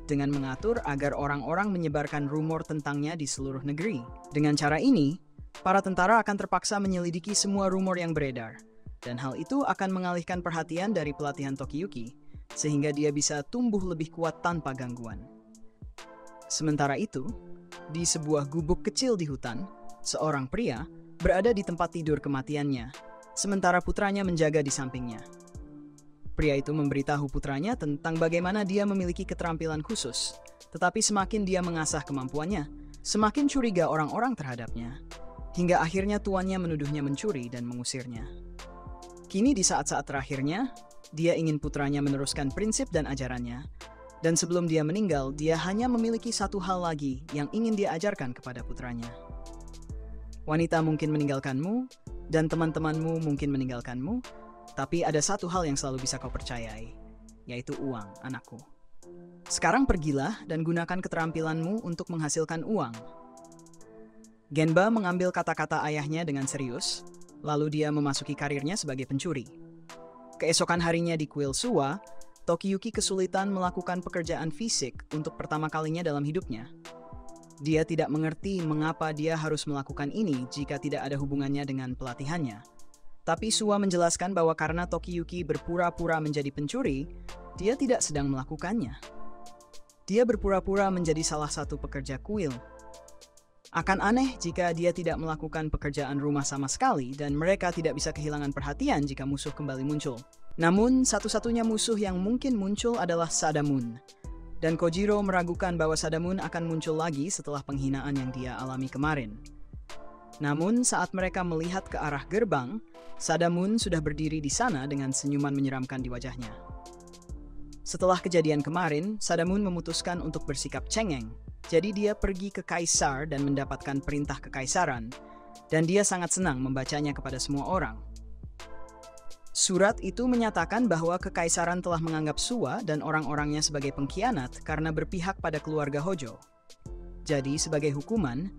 dengan mengatur agar orang-orang menyebarkan rumor tentangnya di seluruh negeri. Dengan cara ini, para tentara akan terpaksa menyelidiki semua rumor yang beredar, dan hal itu akan mengalihkan perhatian dari pelatihan Tokiyuki, sehingga dia bisa tumbuh lebih kuat tanpa gangguan. Sementara itu, di sebuah gubuk kecil di hutan, seorang pria berada di tempat tidur kematiannya, sementara putranya menjaga di sampingnya. Pria itu memberitahu putranya tentang bagaimana dia memiliki keterampilan khusus, tetapi semakin dia mengasah kemampuannya, semakin curiga orang-orang terhadapnya. Hingga akhirnya tuannya menuduhnya mencuri dan mengusirnya. Kini di saat-saat terakhirnya, dia ingin putranya meneruskan prinsip dan ajarannya. Dan sebelum dia meninggal, dia hanya memiliki 1 hal lagi yang ingin dia ajarkan kepada putranya. Wanita mungkin meninggalkanmu, dan teman-temanmu mungkin meninggalkanmu, tapi ada 1 hal yang selalu bisa kau percayai, yaitu uang, anakku. Sekarang pergilah dan gunakan keterampilanmu untuk menghasilkan uang. Genba mengambil kata-kata ayahnya dengan serius, lalu dia memasuki karirnya sebagai pencuri. Keesokan harinya di kuil Suwa, Tokiyuki kesulitan melakukan pekerjaan fisik untuk pertama kalinya dalam hidupnya. Dia tidak mengerti mengapa dia harus melakukan ini jika tidak ada hubungannya dengan pelatihannya. Tapi Suwa menjelaskan bahwa karena Tokiyuki berpura-pura menjadi pencuri, dia tidak sedang melakukannya. Dia berpura-pura menjadi salah satu pekerja kuil. Akan aneh jika dia tidak melakukan pekerjaan rumah sama sekali dan mereka tidak bisa kehilangan perhatian jika musuh kembali muncul. Namun, satu-satunya musuh yang mungkin muncul adalah Sadamun. Dan Kojiro meragukan bahwa Sadamun akan muncul lagi setelah penghinaan yang dia alami kemarin. Namun, saat mereka melihat ke arah gerbang, Sadamun sudah berdiri di sana dengan senyuman menyeramkan di wajahnya. Setelah kejadian kemarin, Sadamun memutuskan untuk bersikap cengeng. Jadi dia pergi ke kaisar dan mendapatkan perintah kekaisaran, dan dia sangat senang membacanya kepada semua orang. Surat itu menyatakan bahwa kekaisaran telah menganggap Suwa dan orang-orangnya sebagai pengkhianat karena berpihak pada keluarga Hojo. Jadi sebagai hukuman,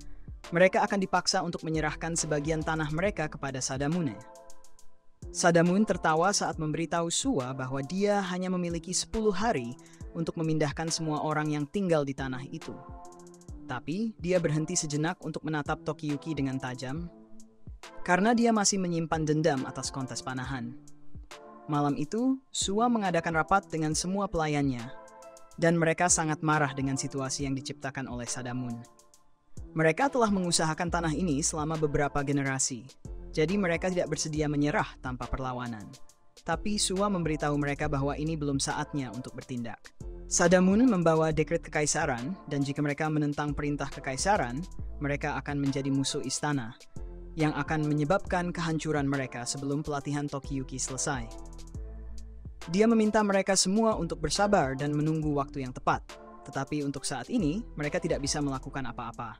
Mereka akan dipaksa untuk menyerahkan sebagian tanah mereka kepada Sadamune. Sadamune tertawa saat memberitahu Suwa bahwa dia hanya memiliki 10 hari untuk memindahkan semua orang yang tinggal di tanah itu. Tapi dia berhenti sejenak untuk menatap Tokiyuki dengan tajam, karena dia masih menyimpan dendam atas kontes panahan. Malam itu, Suwa mengadakan rapat dengan semua pelayannya, dan mereka sangat marah dengan situasi yang diciptakan oleh Sadamune. Mereka telah mengusahakan tanah ini selama beberapa generasi, jadi mereka tidak bersedia menyerah tanpa perlawanan. Tapi Suwa memberitahu mereka bahwa ini belum saatnya untuk bertindak. Sadamune membawa dekret kekaisaran, dan jika mereka menentang perintah kekaisaran, mereka akan menjadi musuh istana, yang akan menyebabkan kehancuran mereka sebelum pelatihan Tokiyuki selesai. Dia meminta mereka semua untuk bersabar dan menunggu waktu yang tepat, tetapi untuk saat ini, mereka tidak bisa melakukan apa-apa.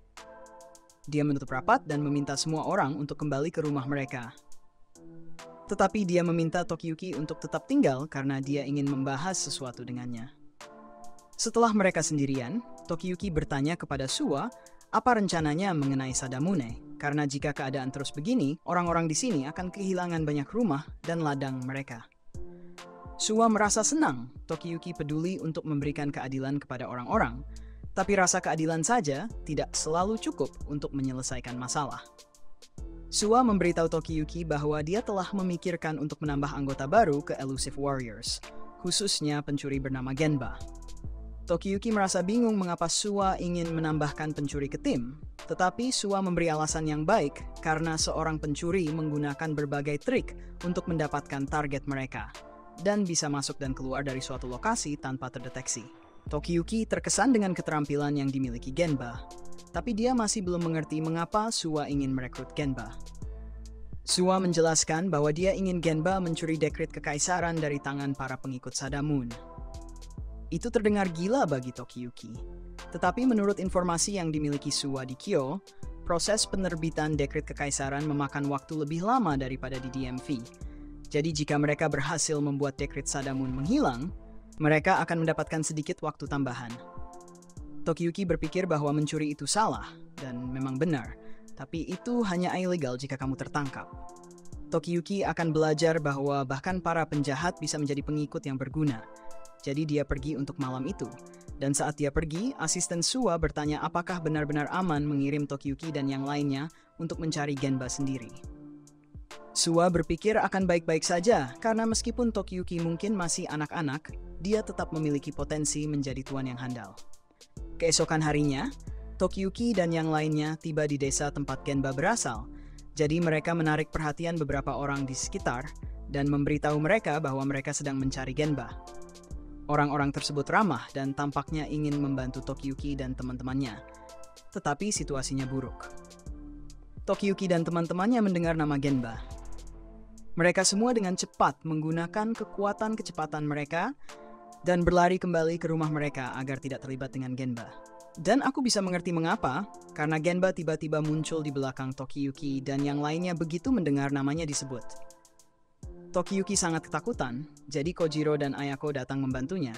Dia menutup rapat dan meminta semua orang untuk kembali ke rumah mereka. Tetapi dia meminta Tokiyuki untuk tetap tinggal karena dia ingin membahas sesuatu dengannya. Setelah mereka sendirian, Tokiyuki bertanya kepada Suwa apa rencananya mengenai Sadamune, karena jika keadaan terus begini, orang-orang di sini akan kehilangan banyak rumah dan ladang mereka. Suwa merasa senang Tokiyuki peduli untuk memberikan keadilan kepada orang-orang, tapi rasa keadilan saja tidak selalu cukup untuk menyelesaikan masalah. Suwa memberitahu Tokiyuki bahwa dia telah memikirkan untuk menambah anggota baru ke Elusive Warriors, khususnya pencuri bernama Genba. Tokiyuki merasa bingung mengapa Suwa ingin menambahkan pencuri ke tim, tetapi Suwa memberi alasan yang baik karena seorang pencuri menggunakan berbagai trik untuk mendapatkan target mereka, dan bisa masuk dan keluar dari suatu lokasi tanpa terdeteksi. Tokiyuki terkesan dengan keterampilan yang dimiliki Genba, tapi dia masih belum mengerti mengapa Suwa ingin merekrut Genba. Suwa menjelaskan bahwa dia ingin Genba mencuri dekret kekaisaran dari tangan para pengikut Sadamune. Itu terdengar gila bagi Tokiyuki, tetapi menurut informasi yang dimiliki Suwa di Kyo, proses penerbitan dekret kekaisaran memakan waktu lebih lama daripada di DMV. Jadi jika mereka berhasil membuat dekret Sadamune menghilang, mereka akan mendapatkan sedikit waktu tambahan. Tokiyuki berpikir bahwa mencuri itu salah, dan memang benar, tapi itu hanya ilegal jika kamu tertangkap. Tokiyuki akan belajar bahwa bahkan para penjahat bisa menjadi pengikut yang berguna. Jadi dia pergi untuk malam itu, dan saat dia pergi, asisten Suwa bertanya apakah benar-benar aman mengirim Tokiyuki dan yang lainnya untuk mencari Genba sendiri. Suwa berpikir akan baik-baik saja, karena meskipun Tokiyuki mungkin masih anak-anak, dia tetap memiliki potensi menjadi tuan yang handal. Keesokan harinya, Tokiyuki dan yang lainnya tiba di desa tempat Genba berasal, jadi mereka menarik perhatian beberapa orang di sekitar dan memberitahu mereka bahwa mereka sedang mencari Genba. Orang-orang tersebut ramah dan tampaknya ingin membantu Tokiyuki dan teman-temannya, tetapi situasinya buruk. Tokiyuki dan teman-temannya mendengar nama Genba. Mereka semua dengan cepat menggunakan kekuatan kecepatan mereka dan berlari kembali ke rumah mereka agar tidak terlibat dengan Genba. Dan aku bisa mengerti mengapa, karena Genba tiba-tiba muncul di belakang Tokiyuki dan yang lainnya begitu mendengar namanya disebut. Tokiyuki sangat ketakutan, jadi Kojiro dan Ayako datang membantunya.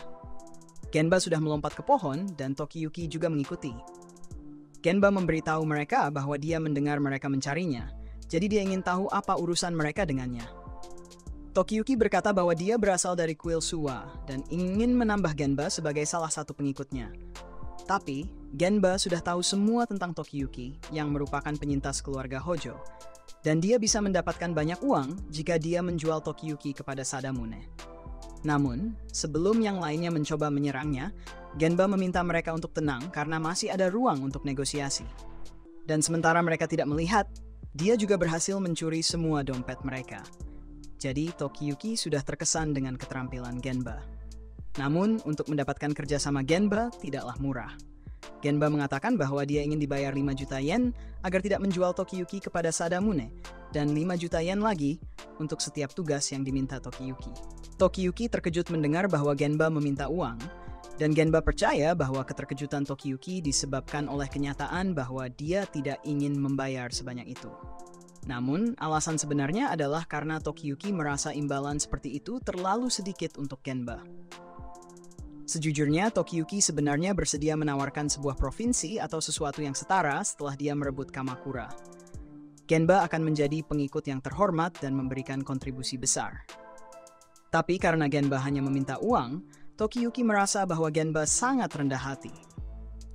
Genba sudah melompat ke pohon dan Tokiyuki juga mengikuti. Genba memberitahu mereka bahwa dia mendengar mereka mencarinya, jadi dia ingin tahu apa urusan mereka dengannya. Tokiyuki berkata bahwa dia berasal dari kuil Suwa dan ingin menambah Genba sebagai salah satu pengikutnya. Tapi, Genba sudah tahu semua tentang Tokiyuki yang merupakan penyintas keluarga Hojo, dan dia bisa mendapatkan banyak uang jika dia menjual Tokiyuki kepada Sadamune. Namun, sebelum yang lainnya mencoba menyerangnya, Genba meminta mereka untuk tenang karena masih ada ruang untuk negosiasi. Dan sementara mereka tidak melihat, dia juga berhasil mencuri semua dompet mereka. Jadi Tokiyuki sudah terkesan dengan keterampilan Genba. Namun, untuk mendapatkan kerjasama Genba tidaklah murah. Genba mengatakan bahwa dia ingin dibayar 5 juta yen agar tidak menjual Tokiyuki kepada Sadamune, dan 5 juta yen lagi untuk setiap tugas yang diminta Tokiyuki. Tokiyuki terkejut mendengar bahwa Genba meminta uang, dan Genba percaya bahwa keterkejutan Tokiyuki disebabkan oleh kenyataan bahwa dia tidak ingin membayar sebanyak itu. Namun, alasan sebenarnya adalah karena Tokiyuki merasa imbalan seperti itu terlalu sedikit untuk Genba. Sejujurnya, Tokiyuki sebenarnya bersedia menawarkan sebuah provinsi atau sesuatu yang setara setelah dia merebut Kamakura. Genba akan menjadi pengikut yang terhormat dan memberikan kontribusi besar. Tapi karena Genba hanya meminta uang, Tokiyuki merasa bahwa Genba sangat rendah hati.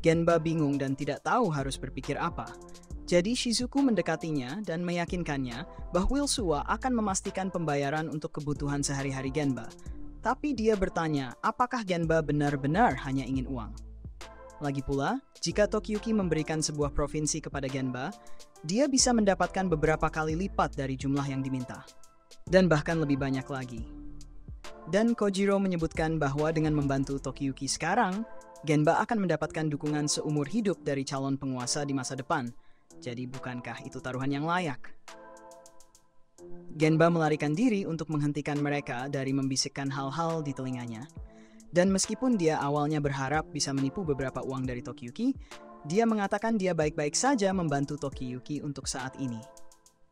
Genba bingung dan tidak tahu harus berpikir apa. Jadi Shizuku mendekatinya dan meyakinkannya bahwa Wilsuwa akan memastikan pembayaran untuk kebutuhan sehari-hari Genba. Tapi dia bertanya, apakah Genba benar-benar hanya ingin uang? Lagi pula, jika Tokiyuki memberikan sebuah provinsi kepada Genba, dia bisa mendapatkan beberapa kali lipat dari jumlah yang diminta. Dan bahkan lebih banyak lagi. Dan Kojiro menyebutkan bahwa dengan membantu Tokiyuki sekarang, Genba akan mendapatkan dukungan seumur hidup dari calon penguasa di masa depan. Jadi bukankah itu taruhan yang layak? Genba melarikan diri untuk menghentikan mereka dari membisikkan hal-hal di telinganya. Dan meskipun dia awalnya berharap bisa menipu beberapa uang dari Tokiyuki, dia mengatakan dia baik-baik saja membantu Tokiyuki untuk saat ini.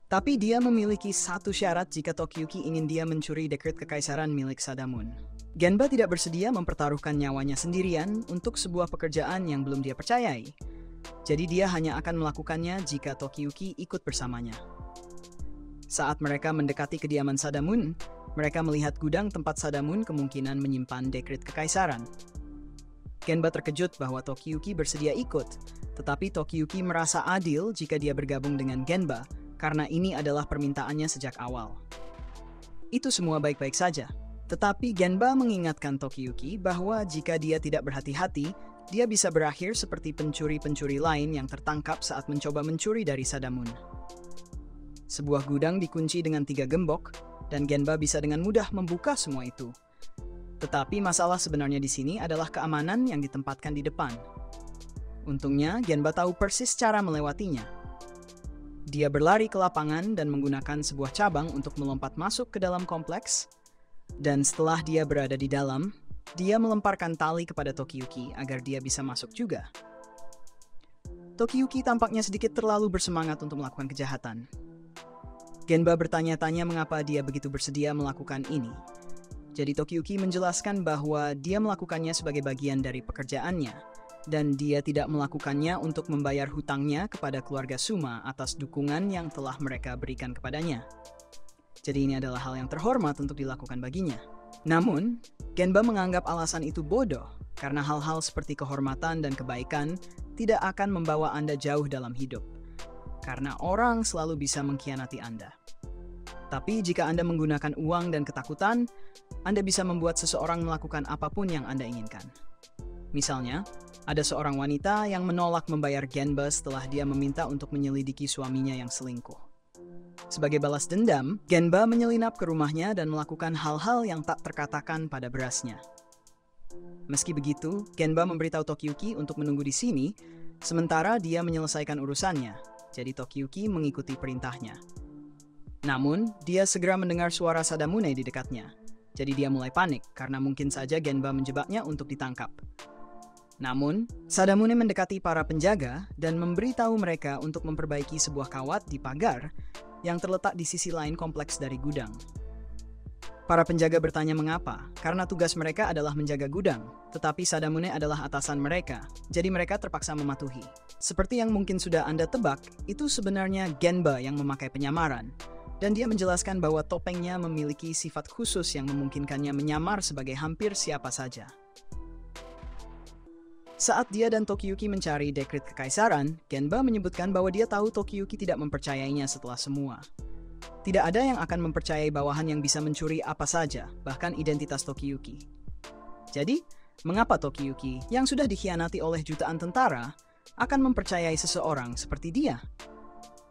Tapi dia memiliki satu syarat jika Tokiyuki ingin dia mencuri dekret kekaisaran milik Sadamun. Genba tidak bersedia mempertaruhkan nyawanya sendirian untuk sebuah pekerjaan yang belum dia percayai. Jadi dia hanya akan melakukannya jika Tokiyuki ikut bersamanya. Saat mereka mendekati kediaman Sadamun, mereka melihat gudang tempat Sadamun kemungkinan menyimpan dekret kekaisaran. Genba terkejut bahwa Tokiyuki bersedia ikut, tetapi Tokiyuki merasa adil jika dia bergabung dengan Genba, karena ini adalah permintaannya sejak awal. Itu semua baik-baik saja, tetapi Genba mengingatkan Tokiyuki bahwa jika dia tidak berhati-hati, dia bisa berakhir seperti pencuri-pencuri lain yang tertangkap saat mencoba mencuri dari Sadamun. Sebuah gudang dikunci dengan 3 gembok, dan Genba bisa dengan mudah membuka semua itu. Tetapi masalah sebenarnya di sini adalah keamanan yang ditempatkan di depan. Untungnya, Genba tahu persis cara melewatinya. Dia berlari ke lapangan dan menggunakan sebuah cabang untuk melompat masuk ke dalam kompleks. Dan setelah dia berada di dalam, dia melemparkan tali kepada Tokiyuki agar dia bisa masuk juga. Tokiyuki tampaknya sedikit terlalu bersemangat untuk melakukan kejahatan. Genba bertanya-tanya mengapa dia begitu bersedia melakukan ini. Jadi Tokiyuki menjelaskan bahwa dia melakukannya sebagai bagian dari pekerjaannya, dan dia tidak melakukannya untuk membayar hutangnya kepada keluarga Suma atas dukungan yang telah mereka berikan kepadanya. Jadi ini adalah hal yang terhormat untuk dilakukan baginya. Namun, Genba menganggap alasan itu bodoh, karena hal-hal seperti kehormatan dan kebaikan tidak akan membawa Anda jauh dalam hidup. Karena orang selalu bisa mengkhianati Anda. Tapi jika Anda menggunakan uang dan ketakutan, Anda bisa membuat seseorang melakukan apapun yang Anda inginkan. Misalnya, ada seorang wanita yang menolak membayar Genba setelah dia meminta untuk menyelidiki suaminya yang selingkuh. Sebagai balas dendam, Genba menyelinap ke rumahnya dan melakukan hal-hal yang tak terkatakan pada berasnya. Meski begitu, Genba memberitahu Tokiyuki untuk menunggu di sini, sementara dia menyelesaikan urusannya. Jadi Tokiyuki mengikuti perintahnya. Namun, dia segera mendengar suara Sadamune di dekatnya. Jadi dia mulai panik karena mungkin saja Genba menjebaknya untuk ditangkap. Namun, Sadamune mendekati para penjaga dan memberitahu mereka untuk memperbaiki sebuah kawat di pagar yang terletak di sisi lain kompleks dari gudang. Para penjaga bertanya mengapa, karena tugas mereka adalah menjaga gudang, tetapi Sadamune adalah atasan mereka, jadi mereka terpaksa mematuhi. Seperti yang mungkin sudah Anda tebak, itu sebenarnya Genba yang memakai penyamaran, dan dia menjelaskan bahwa topengnya memiliki sifat khusus yang memungkinkannya menyamar sebagai hampir siapa saja. Saat dia dan Tokiyuki mencari dekret kekaisaran, Genba menyebutkan bahwa dia tahu Tokiyuki tidak mempercayainya setelah semua. Tidak ada yang akan mempercayai bawahan yang bisa mencuri apa saja, bahkan identitas Tokiyuki. Jadi, mengapa Tokiyuki, yang sudah dikhianati oleh jutaan tentara, akan mempercayai seseorang seperti dia?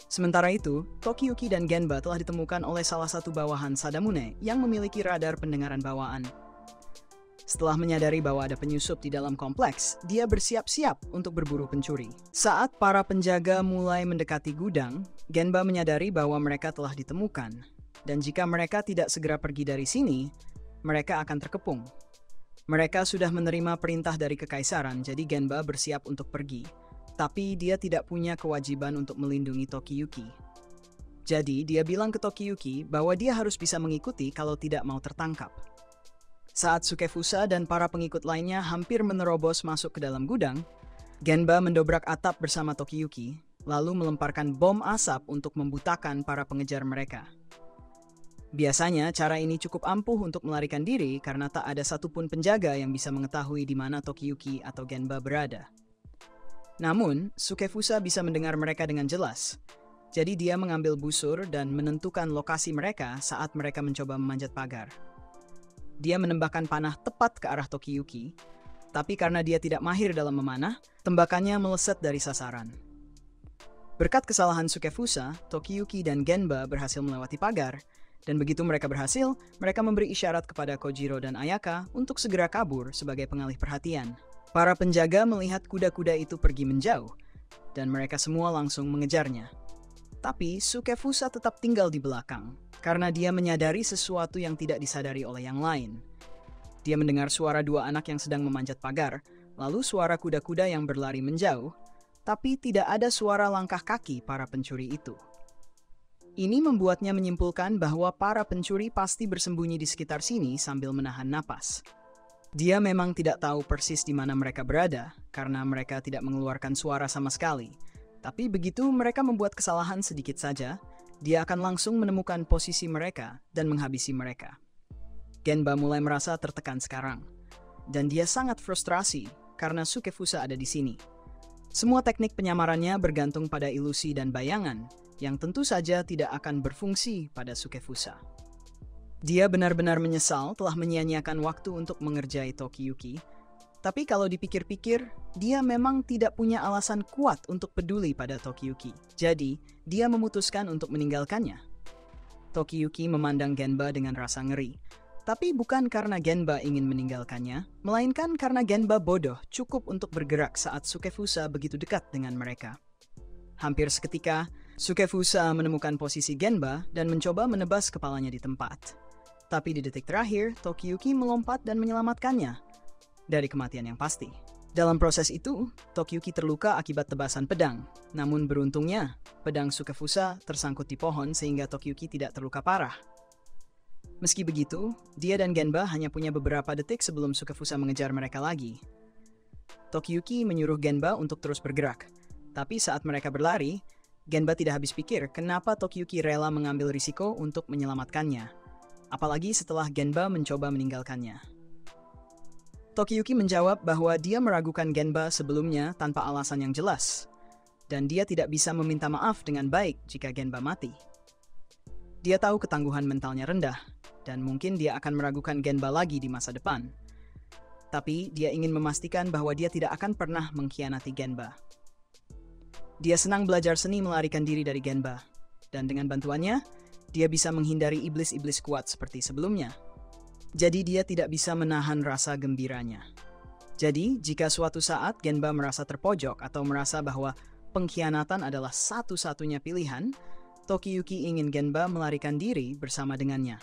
Sementara itu, Tokiyuki dan Genba telah ditemukan oleh salah satu bawahan Sadamune yang memiliki radar pendengaran bawaan. Setelah menyadari bahwa ada penyusup di dalam kompleks, dia bersiap-siap untuk berburu pencuri. Saat para penjaga mulai mendekati gudang, Genba menyadari bahwa mereka telah ditemukan. Dan jika mereka tidak segera pergi dari sini, mereka akan terkepung. Mereka sudah menerima perintah dari kekaisaran, jadi Genba bersiap untuk pergi. Tapi dia tidak punya kewajiban untuk melindungi Tokiyuki. Jadi dia bilang ke Tokiyuki bahwa dia harus bisa mengikuti kalau tidak mau tertangkap. Saat Sukefusa dan para pengikut lainnya hampir menerobos masuk ke dalam gudang, Genba mendobrak atap bersama Tokiyuki, lalu melemparkan bom asap untuk membutakan para pengejar mereka. Biasanya, cara ini cukup ampuh untuk melarikan diri karena tak ada satupun penjaga yang bisa mengetahui di mana Tokiyuki atau Genba berada. Namun, Sukefusa bisa mendengar mereka dengan jelas. Jadi dia mengambil busur dan menentukan lokasi mereka saat mereka mencoba memanjat pagar. Dia menembakkan panah tepat ke arah Tokiyuki, tapi karena dia tidak mahir dalam memanah, tembakannya meleset dari sasaran. Berkat kesalahan Sukefusa, Tokiyuki dan Genba berhasil melewati pagar, dan begitu mereka berhasil, mereka memberi isyarat kepada Kojiro dan Ayaka untuk segera kabur sebagai pengalih perhatian. Para penjaga melihat kuda-kuda itu pergi menjauh, dan mereka semua langsung mengejarnya. Tapi Sukefusa tetap tinggal di belakang, karena dia menyadari sesuatu yang tidak disadari oleh yang lain. Dia mendengar suara dua anak yang sedang memanjat pagar, lalu suara kuda-kuda yang berlari menjauh, tapi tidak ada suara langkah kaki para pencuri itu. Ini membuatnya menyimpulkan bahwa para pencuri pasti bersembunyi di sekitar sini sambil menahan napas. Dia memang tidak tahu persis di mana mereka berada, karena mereka tidak mengeluarkan suara sama sekali. Tapi begitu mereka membuat kesalahan sedikit saja, dia akan langsung menemukan posisi mereka dan menghabisi mereka. Genba mulai merasa tertekan sekarang, dan dia sangat frustrasi karena Sukefusa ada di sini. Semua teknik penyamarannya bergantung pada ilusi dan bayangan, yang tentu saja tidak akan berfungsi pada Sukefusa. Dia benar-benar menyesal telah menyia-nyiakan waktu untuk mengerjai Tokiyuki, tapi kalau dipikir-pikir, dia memang tidak punya alasan kuat untuk peduli pada Tokiyuki. Jadi, dia memutuskan untuk meninggalkannya. Tokiyuki memandang Genba dengan rasa ngeri, tapi bukan karena Genba ingin meninggalkannya, melainkan karena Genba bodoh cukup untuk bergerak saat Sukefusa begitu dekat dengan mereka. Hampir seketika, Sukefusa menemukan posisi Genba dan mencoba menebas kepalanya di tempat. Tapi di detik terakhir, Tokiyuki melompat dan menyelamatkannya dari kematian yang pasti. Dalam proses itu, Tokiyuki terluka akibat tebasan pedang. Namun beruntungnya, pedang Sukefusa tersangkut di pohon sehingga Tokiyuki tidak terluka parah. Meski begitu, dia dan Genba hanya punya beberapa detik sebelum Sukefusa mengejar mereka lagi. Tokiyuki menyuruh Genba untuk terus bergerak. Tapi saat mereka berlari, Genba tidak habis pikir kenapa Tokiyuki rela mengambil risiko untuk menyelamatkannya. Apalagi setelah Genba mencoba meninggalkannya. Tokiyuki menjawab bahwa dia meragukan Genba sebelumnya tanpa alasan yang jelas, dan dia tidak bisa meminta maaf dengan baik jika Genba mati. Dia tahu ketangguhan mentalnya rendah, dan mungkin dia akan meragukan Genba lagi di masa depan. Tapi dia ingin memastikan bahwa dia tidak akan pernah mengkhianati Genba. Dia senang belajar seni melarikan diri dari Genba, dan dengan bantuannya, dia bisa menghindari iblis-iblis kuat seperti sebelumnya. Jadi dia tidak bisa menahan rasa gembiranya. Jadi, jika suatu saat Genba merasa terpojok atau merasa bahwa pengkhianatan adalah satu-satunya pilihan, Tokiyuki ingin Genba melarikan diri bersama dengannya.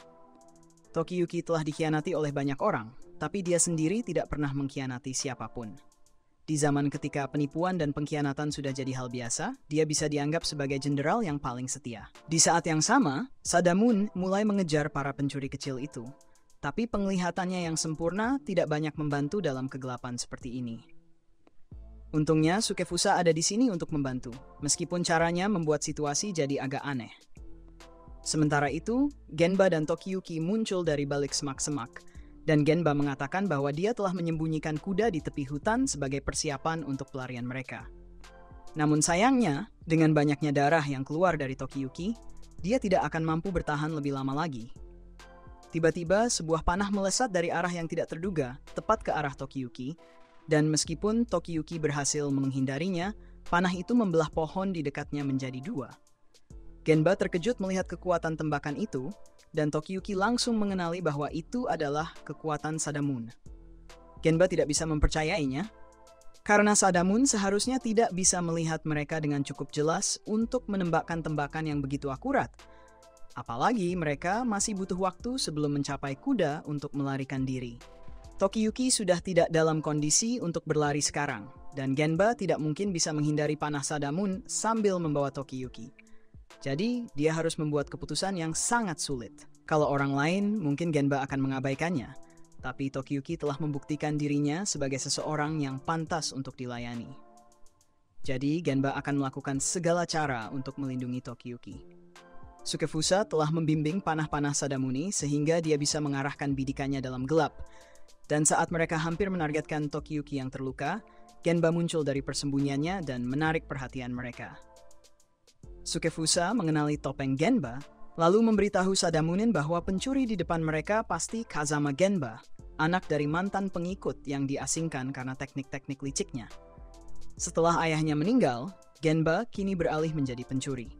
Tokiyuki telah dikhianati oleh banyak orang, tapi dia sendiri tidak pernah mengkhianati siapapun. Di zaman ketika penipuan dan pengkhianatan sudah jadi hal biasa, dia bisa dianggap sebagai jenderal yang paling setia. Di saat yang sama, Sadamun mulai mengejar para pencuri kecil itu. Tapi penglihatannya yang sempurna tidak banyak membantu dalam kegelapan seperti ini. Untungnya Sukefusa ada di sini untuk membantu, meskipun caranya membuat situasi jadi agak aneh. Sementara itu, Genba dan Tokiyuki muncul dari balik semak-semak, dan Genba mengatakan bahwa dia telah menyembunyikan kuda di tepi hutan sebagai persiapan untuk pelarian mereka. Namun sayangnya, dengan banyaknya darah yang keluar dari Tokiyuki, dia tidak akan mampu bertahan lebih lama lagi. Tiba-tiba, sebuah panah melesat dari arah yang tidak terduga, tepat ke arah Tokiyuki, dan meskipun Tokiyuki berhasil menghindarinya, panah itu membelah pohon di dekatnya menjadi dua. Genba terkejut melihat kekuatan tembakan itu, dan Tokiyuki langsung mengenali bahwa itu adalah kekuatan Sadamun. Genba tidak bisa mempercayainya, karena Sadamun seharusnya tidak bisa melihat mereka dengan cukup jelas untuk menembakkan tembakan yang begitu akurat. Apalagi mereka masih butuh waktu sebelum mencapai kuda untuk melarikan diri. Tokiyuki sudah tidak dalam kondisi untuk berlari sekarang, dan Genba tidak mungkin bisa menghindari panah Sadamun sambil membawa Tokiyuki. Jadi, dia harus membuat keputusan yang sangat sulit. Kalau orang lain, mungkin Genba akan mengabaikannya. Tapi Tokiyuki telah membuktikan dirinya sebagai seseorang yang pantas untuk dilayani. Jadi, Genba akan melakukan segala cara untuk melindungi Tokiyuki. Sukefusa telah membimbing panah-panah Sadamune sehingga dia bisa mengarahkan bidikannya dalam gelap. Dan saat mereka hampir menargetkan Tokiyuki yang terluka, Genba muncul dari persembunyiannya dan menarik perhatian mereka. Sukefusa mengenali topeng Genba, lalu memberitahu Sadamune bahwa pencuri di depan mereka pasti Kazama Genba, anak dari mantan pengikut yang diasingkan karena teknik-teknik liciknya. Setelah ayahnya meninggal, Genba kini beralih menjadi pencuri.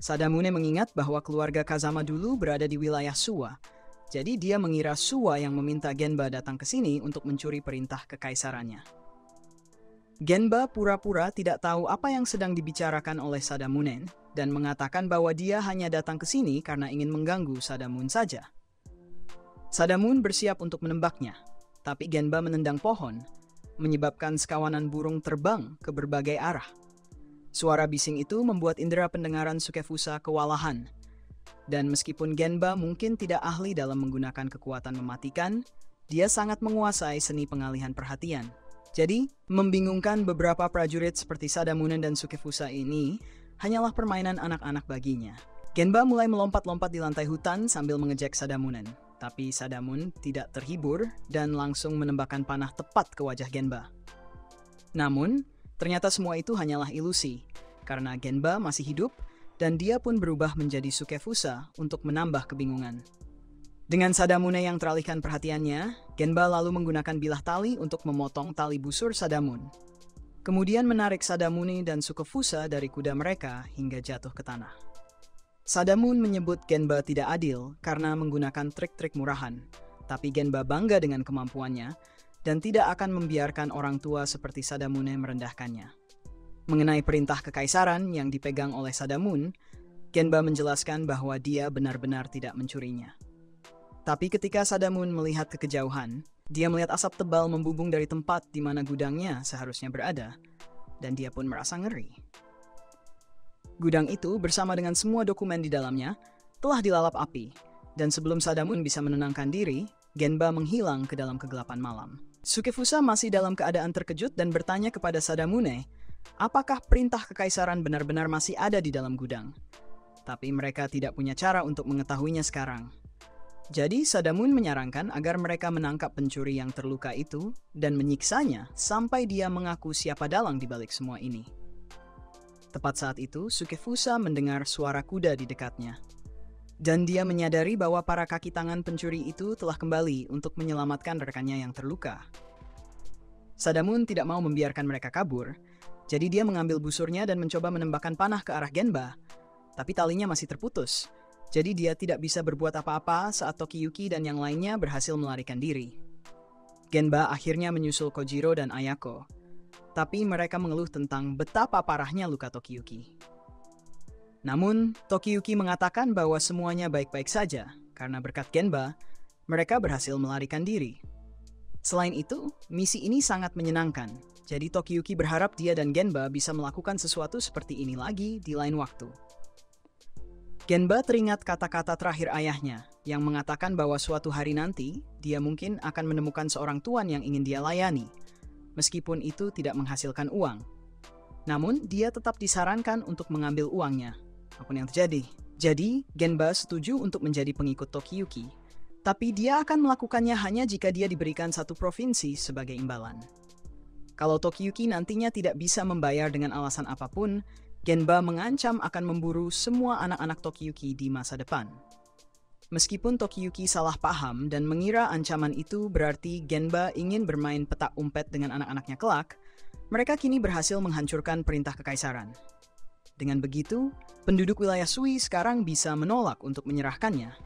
Sadamune mengingat bahwa keluarga Kazama dulu berada di wilayah Suwa, jadi dia mengira Suwa yang meminta Genba datang ke sini untuk mencuri perintah kekaisarannya. Genba pura-pura tidak tahu apa yang sedang dibicarakan oleh Sadamune dan mengatakan bahwa dia hanya datang ke sini karena ingin mengganggu Sadamune saja. Sadamune bersiap untuk menembaknya, tapi Genba menendang pohon, menyebabkan sekawanan burung terbang ke berbagai arah. Suara bising itu membuat indera pendengaran Sukefusa kewalahan. Dan meskipun Genba mungkin tidak ahli dalam menggunakan kekuatan mematikan, dia sangat menguasai seni pengalihan perhatian. Jadi, membingungkan beberapa prajurit seperti Sadamune dan Sukefusa ini hanyalah permainan anak-anak baginya. Genba mulai melompat-lompat di lantai hutan sambil mengejek Sadamune. Tapi Sadamune tidak terhibur dan langsung menembakkan panah tepat ke wajah Genba. Namun, ternyata semua itu hanyalah ilusi, karena Genba masih hidup dan dia pun berubah menjadi Sukefusa untuk menambah kebingungan. Dengan Sadamune yang teralihkan perhatiannya, Genba lalu menggunakan bilah tali untuk memotong tali busur Sadamune. Kemudian menarik Sadamune dan Sukefusa dari kuda mereka hingga jatuh ke tanah. Sadamune menyebut Genba tidak adil karena menggunakan trik-trik murahan, tapi Genba bangga dengan kemampuannya dan tidak akan membiarkan orang tua seperti Sadamune merendahkannya. Mengenai perintah kekaisaran yang dipegang oleh Sadamune, Genba menjelaskan bahwa dia benar-benar tidak mencurinya. Tapi ketika Sadamune melihat ke kejauhan, dia melihat asap tebal membumbung dari tempat di mana gudangnya seharusnya berada, dan dia pun merasa ngeri. Gudang itu bersama dengan semua dokumen di dalamnya telah dilalap api, dan sebelum Sadamune bisa menenangkan diri, Genba menghilang ke dalam kegelapan malam. Sukefusa masih dalam keadaan terkejut dan bertanya kepada Sadamune, apakah perintah kekaisaran benar-benar masih ada di dalam gudang. Tapi mereka tidak punya cara untuk mengetahuinya sekarang. Jadi Sadamune menyarankan agar mereka menangkap pencuri yang terluka itu dan menyiksanya sampai dia mengaku siapa dalang di balik semua ini. Tepat saat itu, Sukefusa mendengar suara kuda di dekatnya. Dan dia menyadari bahwa para kaki tangan pencuri itu telah kembali untuk menyelamatkan rekannya yang terluka. Sadamune tidak mau membiarkan mereka kabur, jadi dia mengambil busurnya dan mencoba menembakkan panah ke arah Genba. Tapi talinya masih terputus, jadi dia tidak bisa berbuat apa-apa saat Tokiyuki dan yang lainnya berhasil melarikan diri. Genba akhirnya menyusul Kojiro dan Ayako. Tapi mereka mengeluh tentang betapa parahnya luka Tokiyuki. Namun, Tokiyuki mengatakan bahwa semuanya baik-baik saja, karena berkat Genba, mereka berhasil melarikan diri. Selain itu, misi ini sangat menyenangkan, jadi Tokiyuki berharap dia dan Genba bisa melakukan sesuatu seperti ini lagi di lain waktu. Genba teringat kata-kata terakhir ayahnya, yang mengatakan bahwa suatu hari nanti, dia mungkin akan menemukan seorang tuan yang ingin dia layani, meskipun itu tidak menghasilkan uang. Namun, dia tetap disarankan untuk mengambil uangnya, apapun yang terjadi. Jadi, Genba setuju untuk menjadi pengikut Tokiyuki, tapi dia akan melakukannya hanya jika dia diberikan satu provinsi sebagai imbalan. Kalau Tokiyuki nantinya tidak bisa membayar dengan alasan apapun, Genba mengancam akan memburu semua anak-anak Tokiyuki di masa depan. Meskipun Tokiyuki salah paham dan mengira ancaman itu berarti Genba ingin bermain petak umpet dengan anak-anaknya kelak, mereka kini berhasil menghancurkan perintah kekaisaran. Dengan begitu, penduduk wilayah Sui sekarang bisa menolak untuk menyerahkannya.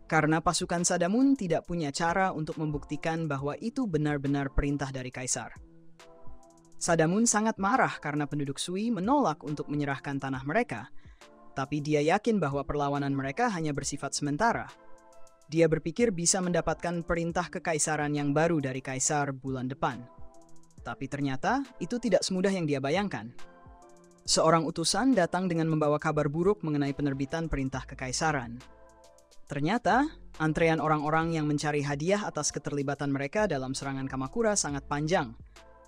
Karena pasukan Sadamune tidak punya cara untuk membuktikan bahwa itu benar-benar perintah dari kaisar. Sadamune sangat marah karena penduduk Sui menolak untuk menyerahkan tanah mereka, tapi dia yakin bahwa perlawanan mereka hanya bersifat sementara. Dia berpikir bisa mendapatkan perintah kekaisaran yang baru dari kaisar bulan depan. Tapi ternyata itu tidak semudah yang dia bayangkan. Seorang utusan datang dengan membawa kabar buruk mengenai penerbitan perintah kekaisaran. Ternyata, antrean orang-orang yang mencari hadiah atas keterlibatan mereka dalam serangan Kamakura sangat panjang.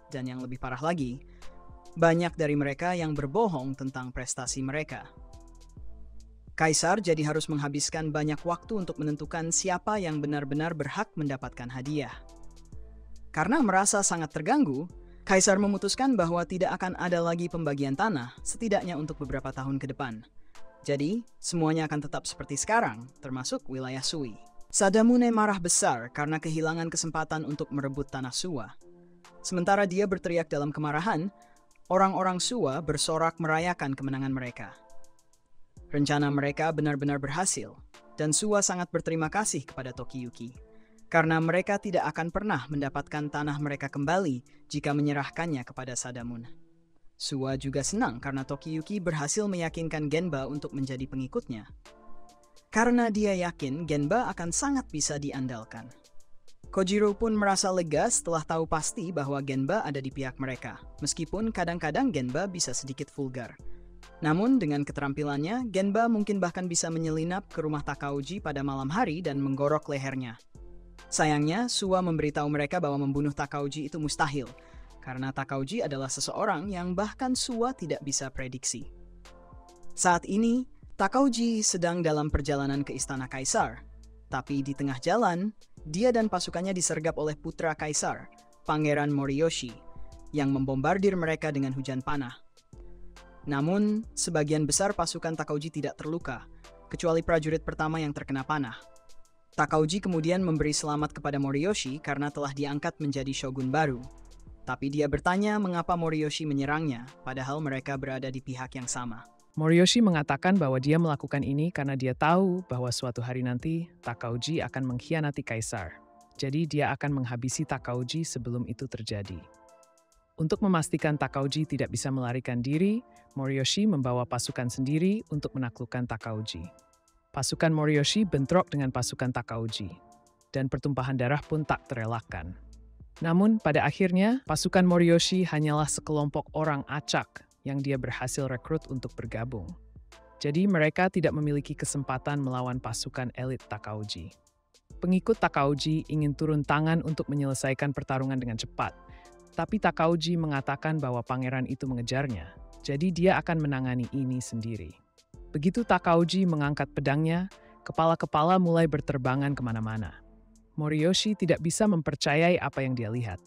Dan yang lebih parah lagi, banyak dari mereka yang berbohong tentang prestasi mereka. Kaisar jadi harus menghabiskan banyak waktu untuk menentukan siapa yang benar-benar berhak mendapatkan hadiah. Karena merasa sangat terganggu, Kaisar memutuskan bahwa tidak akan ada lagi pembagian tanah, setidaknya untuk beberapa tahun ke depan. Jadi, semuanya akan tetap seperti sekarang, termasuk wilayah Sui. Sadamune marah besar karena kehilangan kesempatan untuk merebut tanah Suwa. Sementara dia berteriak dalam kemarahan, orang-orang Suwa bersorak merayakan kemenangan mereka. Rencana mereka benar-benar berhasil, dan Suwa sangat berterima kasih kepada Tokiyuki. Karena mereka tidak akan pernah mendapatkan tanah mereka kembali jika menyerahkannya kepada Sadamune. Suwa juga senang karena Tokiyuki berhasil meyakinkan Genba untuk menjadi pengikutnya. Karena dia yakin Genba akan sangat bisa diandalkan. Kojiro pun merasa lega setelah tahu pasti bahwa Genba ada di pihak mereka, meskipun kadang-kadang Genba bisa sedikit vulgar. Namun dengan keterampilannya, Genba mungkin bahkan bisa menyelinap ke rumah Takauji pada malam hari dan menggorok lehernya. Sayangnya, Suwa memberitahu mereka bahwa membunuh Takauji itu mustahil, karena Takauji adalah seseorang yang bahkan Suwa tidak bisa prediksi. Saat ini, Takauji sedang dalam perjalanan ke istana Kaisar, tapi di tengah jalan, dia dan pasukannya disergap oleh putra Kaisar, Pangeran Moriyoshi, yang membombardir mereka dengan hujan panah. Namun, sebagian besar pasukan Takauji tidak terluka, kecuali prajurit pertama yang terkena panah. Takauji kemudian memberi selamat kepada Moriyoshi karena telah diangkat menjadi shogun baru. Tapi dia bertanya mengapa Moriyoshi menyerangnya, padahal mereka berada di pihak yang sama. Moriyoshi mengatakan bahwa dia melakukan ini karena dia tahu bahwa suatu hari nanti Takauji akan mengkhianati Kaisar. Jadi dia akan menghabisi Takauji sebelum itu terjadi. Untuk memastikan Takauji tidak bisa melarikan diri, Moriyoshi membawa pasukan sendiri untuk menaklukkan Takauji. Pasukan Moriyoshi bentrok dengan pasukan Takauji, dan pertumpahan darah pun tak terelakkan. Namun, pada akhirnya, pasukan Moriyoshi hanyalah sekelompok orang acak yang dia berhasil rekrut untuk bergabung. Jadi, mereka tidak memiliki kesempatan melawan pasukan elit Takauji. Pengikut Takauji ingin turun tangan untuk menyelesaikan pertarungan dengan cepat, tapi Takauji mengatakan bahwa pangeran itu mengejarnya, jadi dia akan menangani ini sendiri. Begitu Takauji mengangkat pedangnya, kepala-kepala mulai berterbangan kemana-mana. Moriyoshi tidak bisa mempercayai apa yang dia lihat.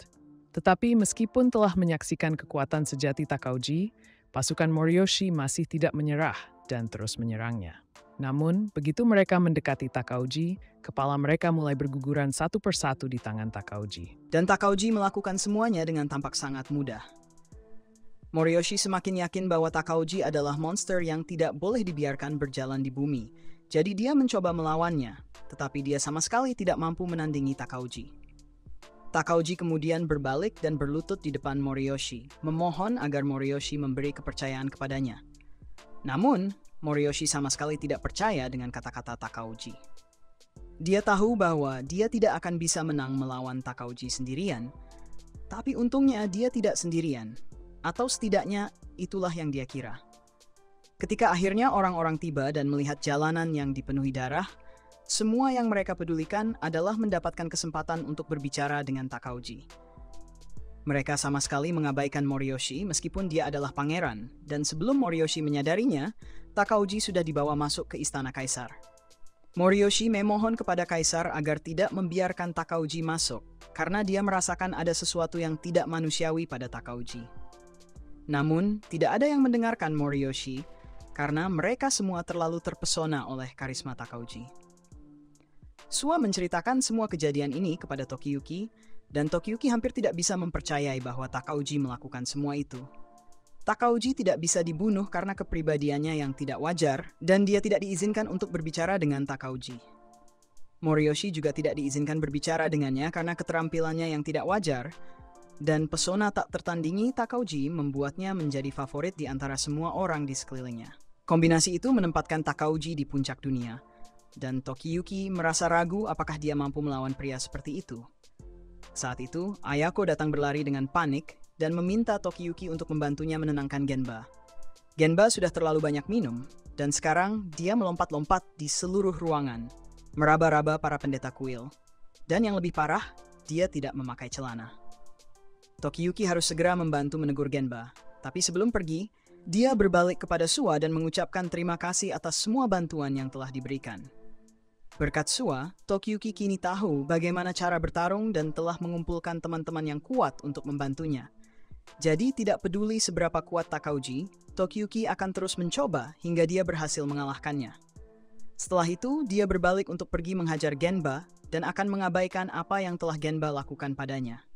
Tetapi meskipun telah menyaksikan kekuatan sejati Takauji, pasukan Moriyoshi masih tidak menyerah dan terus menyerangnya. Namun, begitu mereka mendekati Takauji, kepala mereka mulai berguguran satu persatu di tangan Takauji. Dan Takauji melakukan semuanya dengan tampak sangat mudah. Moriyoshi semakin yakin bahwa Takauji adalah monster yang tidak boleh dibiarkan berjalan di bumi. Jadi dia mencoba melawannya, tetapi dia sama sekali tidak mampu menandingi Takauji. Takauji kemudian berbalik dan berlutut di depan Moriyoshi, memohon agar Moriyoshi memberi kepercayaan kepadanya. Namun, Moriyoshi sama sekali tidak percaya dengan kata-kata Takauji. Dia tahu bahwa dia tidak akan bisa menang melawan Takauji sendirian, tapi untungnya dia tidak sendirian. Atau setidaknya itulah yang dia kira. Ketika akhirnya orang-orang tiba dan melihat jalanan yang dipenuhi darah, semua yang mereka pedulikan adalah mendapatkan kesempatan untuk berbicara dengan Takauji. Mereka sama sekali mengabaikan Moriyoshi meskipun dia adalah pangeran, dan sebelum Moriyoshi menyadarinya, Takauji sudah dibawa masuk ke istana Kaisar. Moriyoshi memohon kepada Kaisar agar tidak membiarkan Takauji masuk, karena dia merasakan ada sesuatu yang tidak manusiawi pada Takauji. Namun, tidak ada yang mendengarkan Moriyoshi karena mereka semua terlalu terpesona oleh karisma Takauji. Suwa menceritakan semua kejadian ini kepada Tokiyuki, dan Tokiyuki hampir tidak bisa mempercayai bahwa Takauji melakukan semua itu. Takauji tidak bisa dibunuh karena kepribadiannya yang tidak wajar, dan dia tidak diizinkan untuk berbicara dengan Takauji. Moriyoshi juga tidak diizinkan berbicara dengannya karena keterampilannya yang tidak wajar, dan pesona tak tertandingi Takauji membuatnya menjadi favorit di antara semua orang di sekelilingnya. Kombinasi itu menempatkan Takauji di puncak dunia, dan Tokiyuki merasa ragu apakah dia mampu melawan pria seperti itu. Saat itu, Ayako datang berlari dengan panik dan meminta Tokiyuki untuk membantunya menenangkan Genba. Genba sudah terlalu banyak minum, dan sekarang dia melompat-lompat di seluruh ruangan. meraba-raba para pendeta kuil. Dan yang lebih parah, dia tidak memakai celana. Tokiyuki harus segera membantu menegur Genba, tapi sebelum pergi, dia berbalik kepada Suwa dan mengucapkan terima kasih atas semua bantuan yang telah diberikan. Berkat Suwa, Tokiyuki kini tahu bagaimana cara bertarung dan telah mengumpulkan teman-teman yang kuat untuk membantunya. Jadi tidak peduli seberapa kuat Takauji, Tokiyuki akan terus mencoba hingga dia berhasil mengalahkannya. Setelah itu, dia berbalik untuk pergi menghajar Genba dan akan mengabaikan apa yang telah Genba lakukan padanya.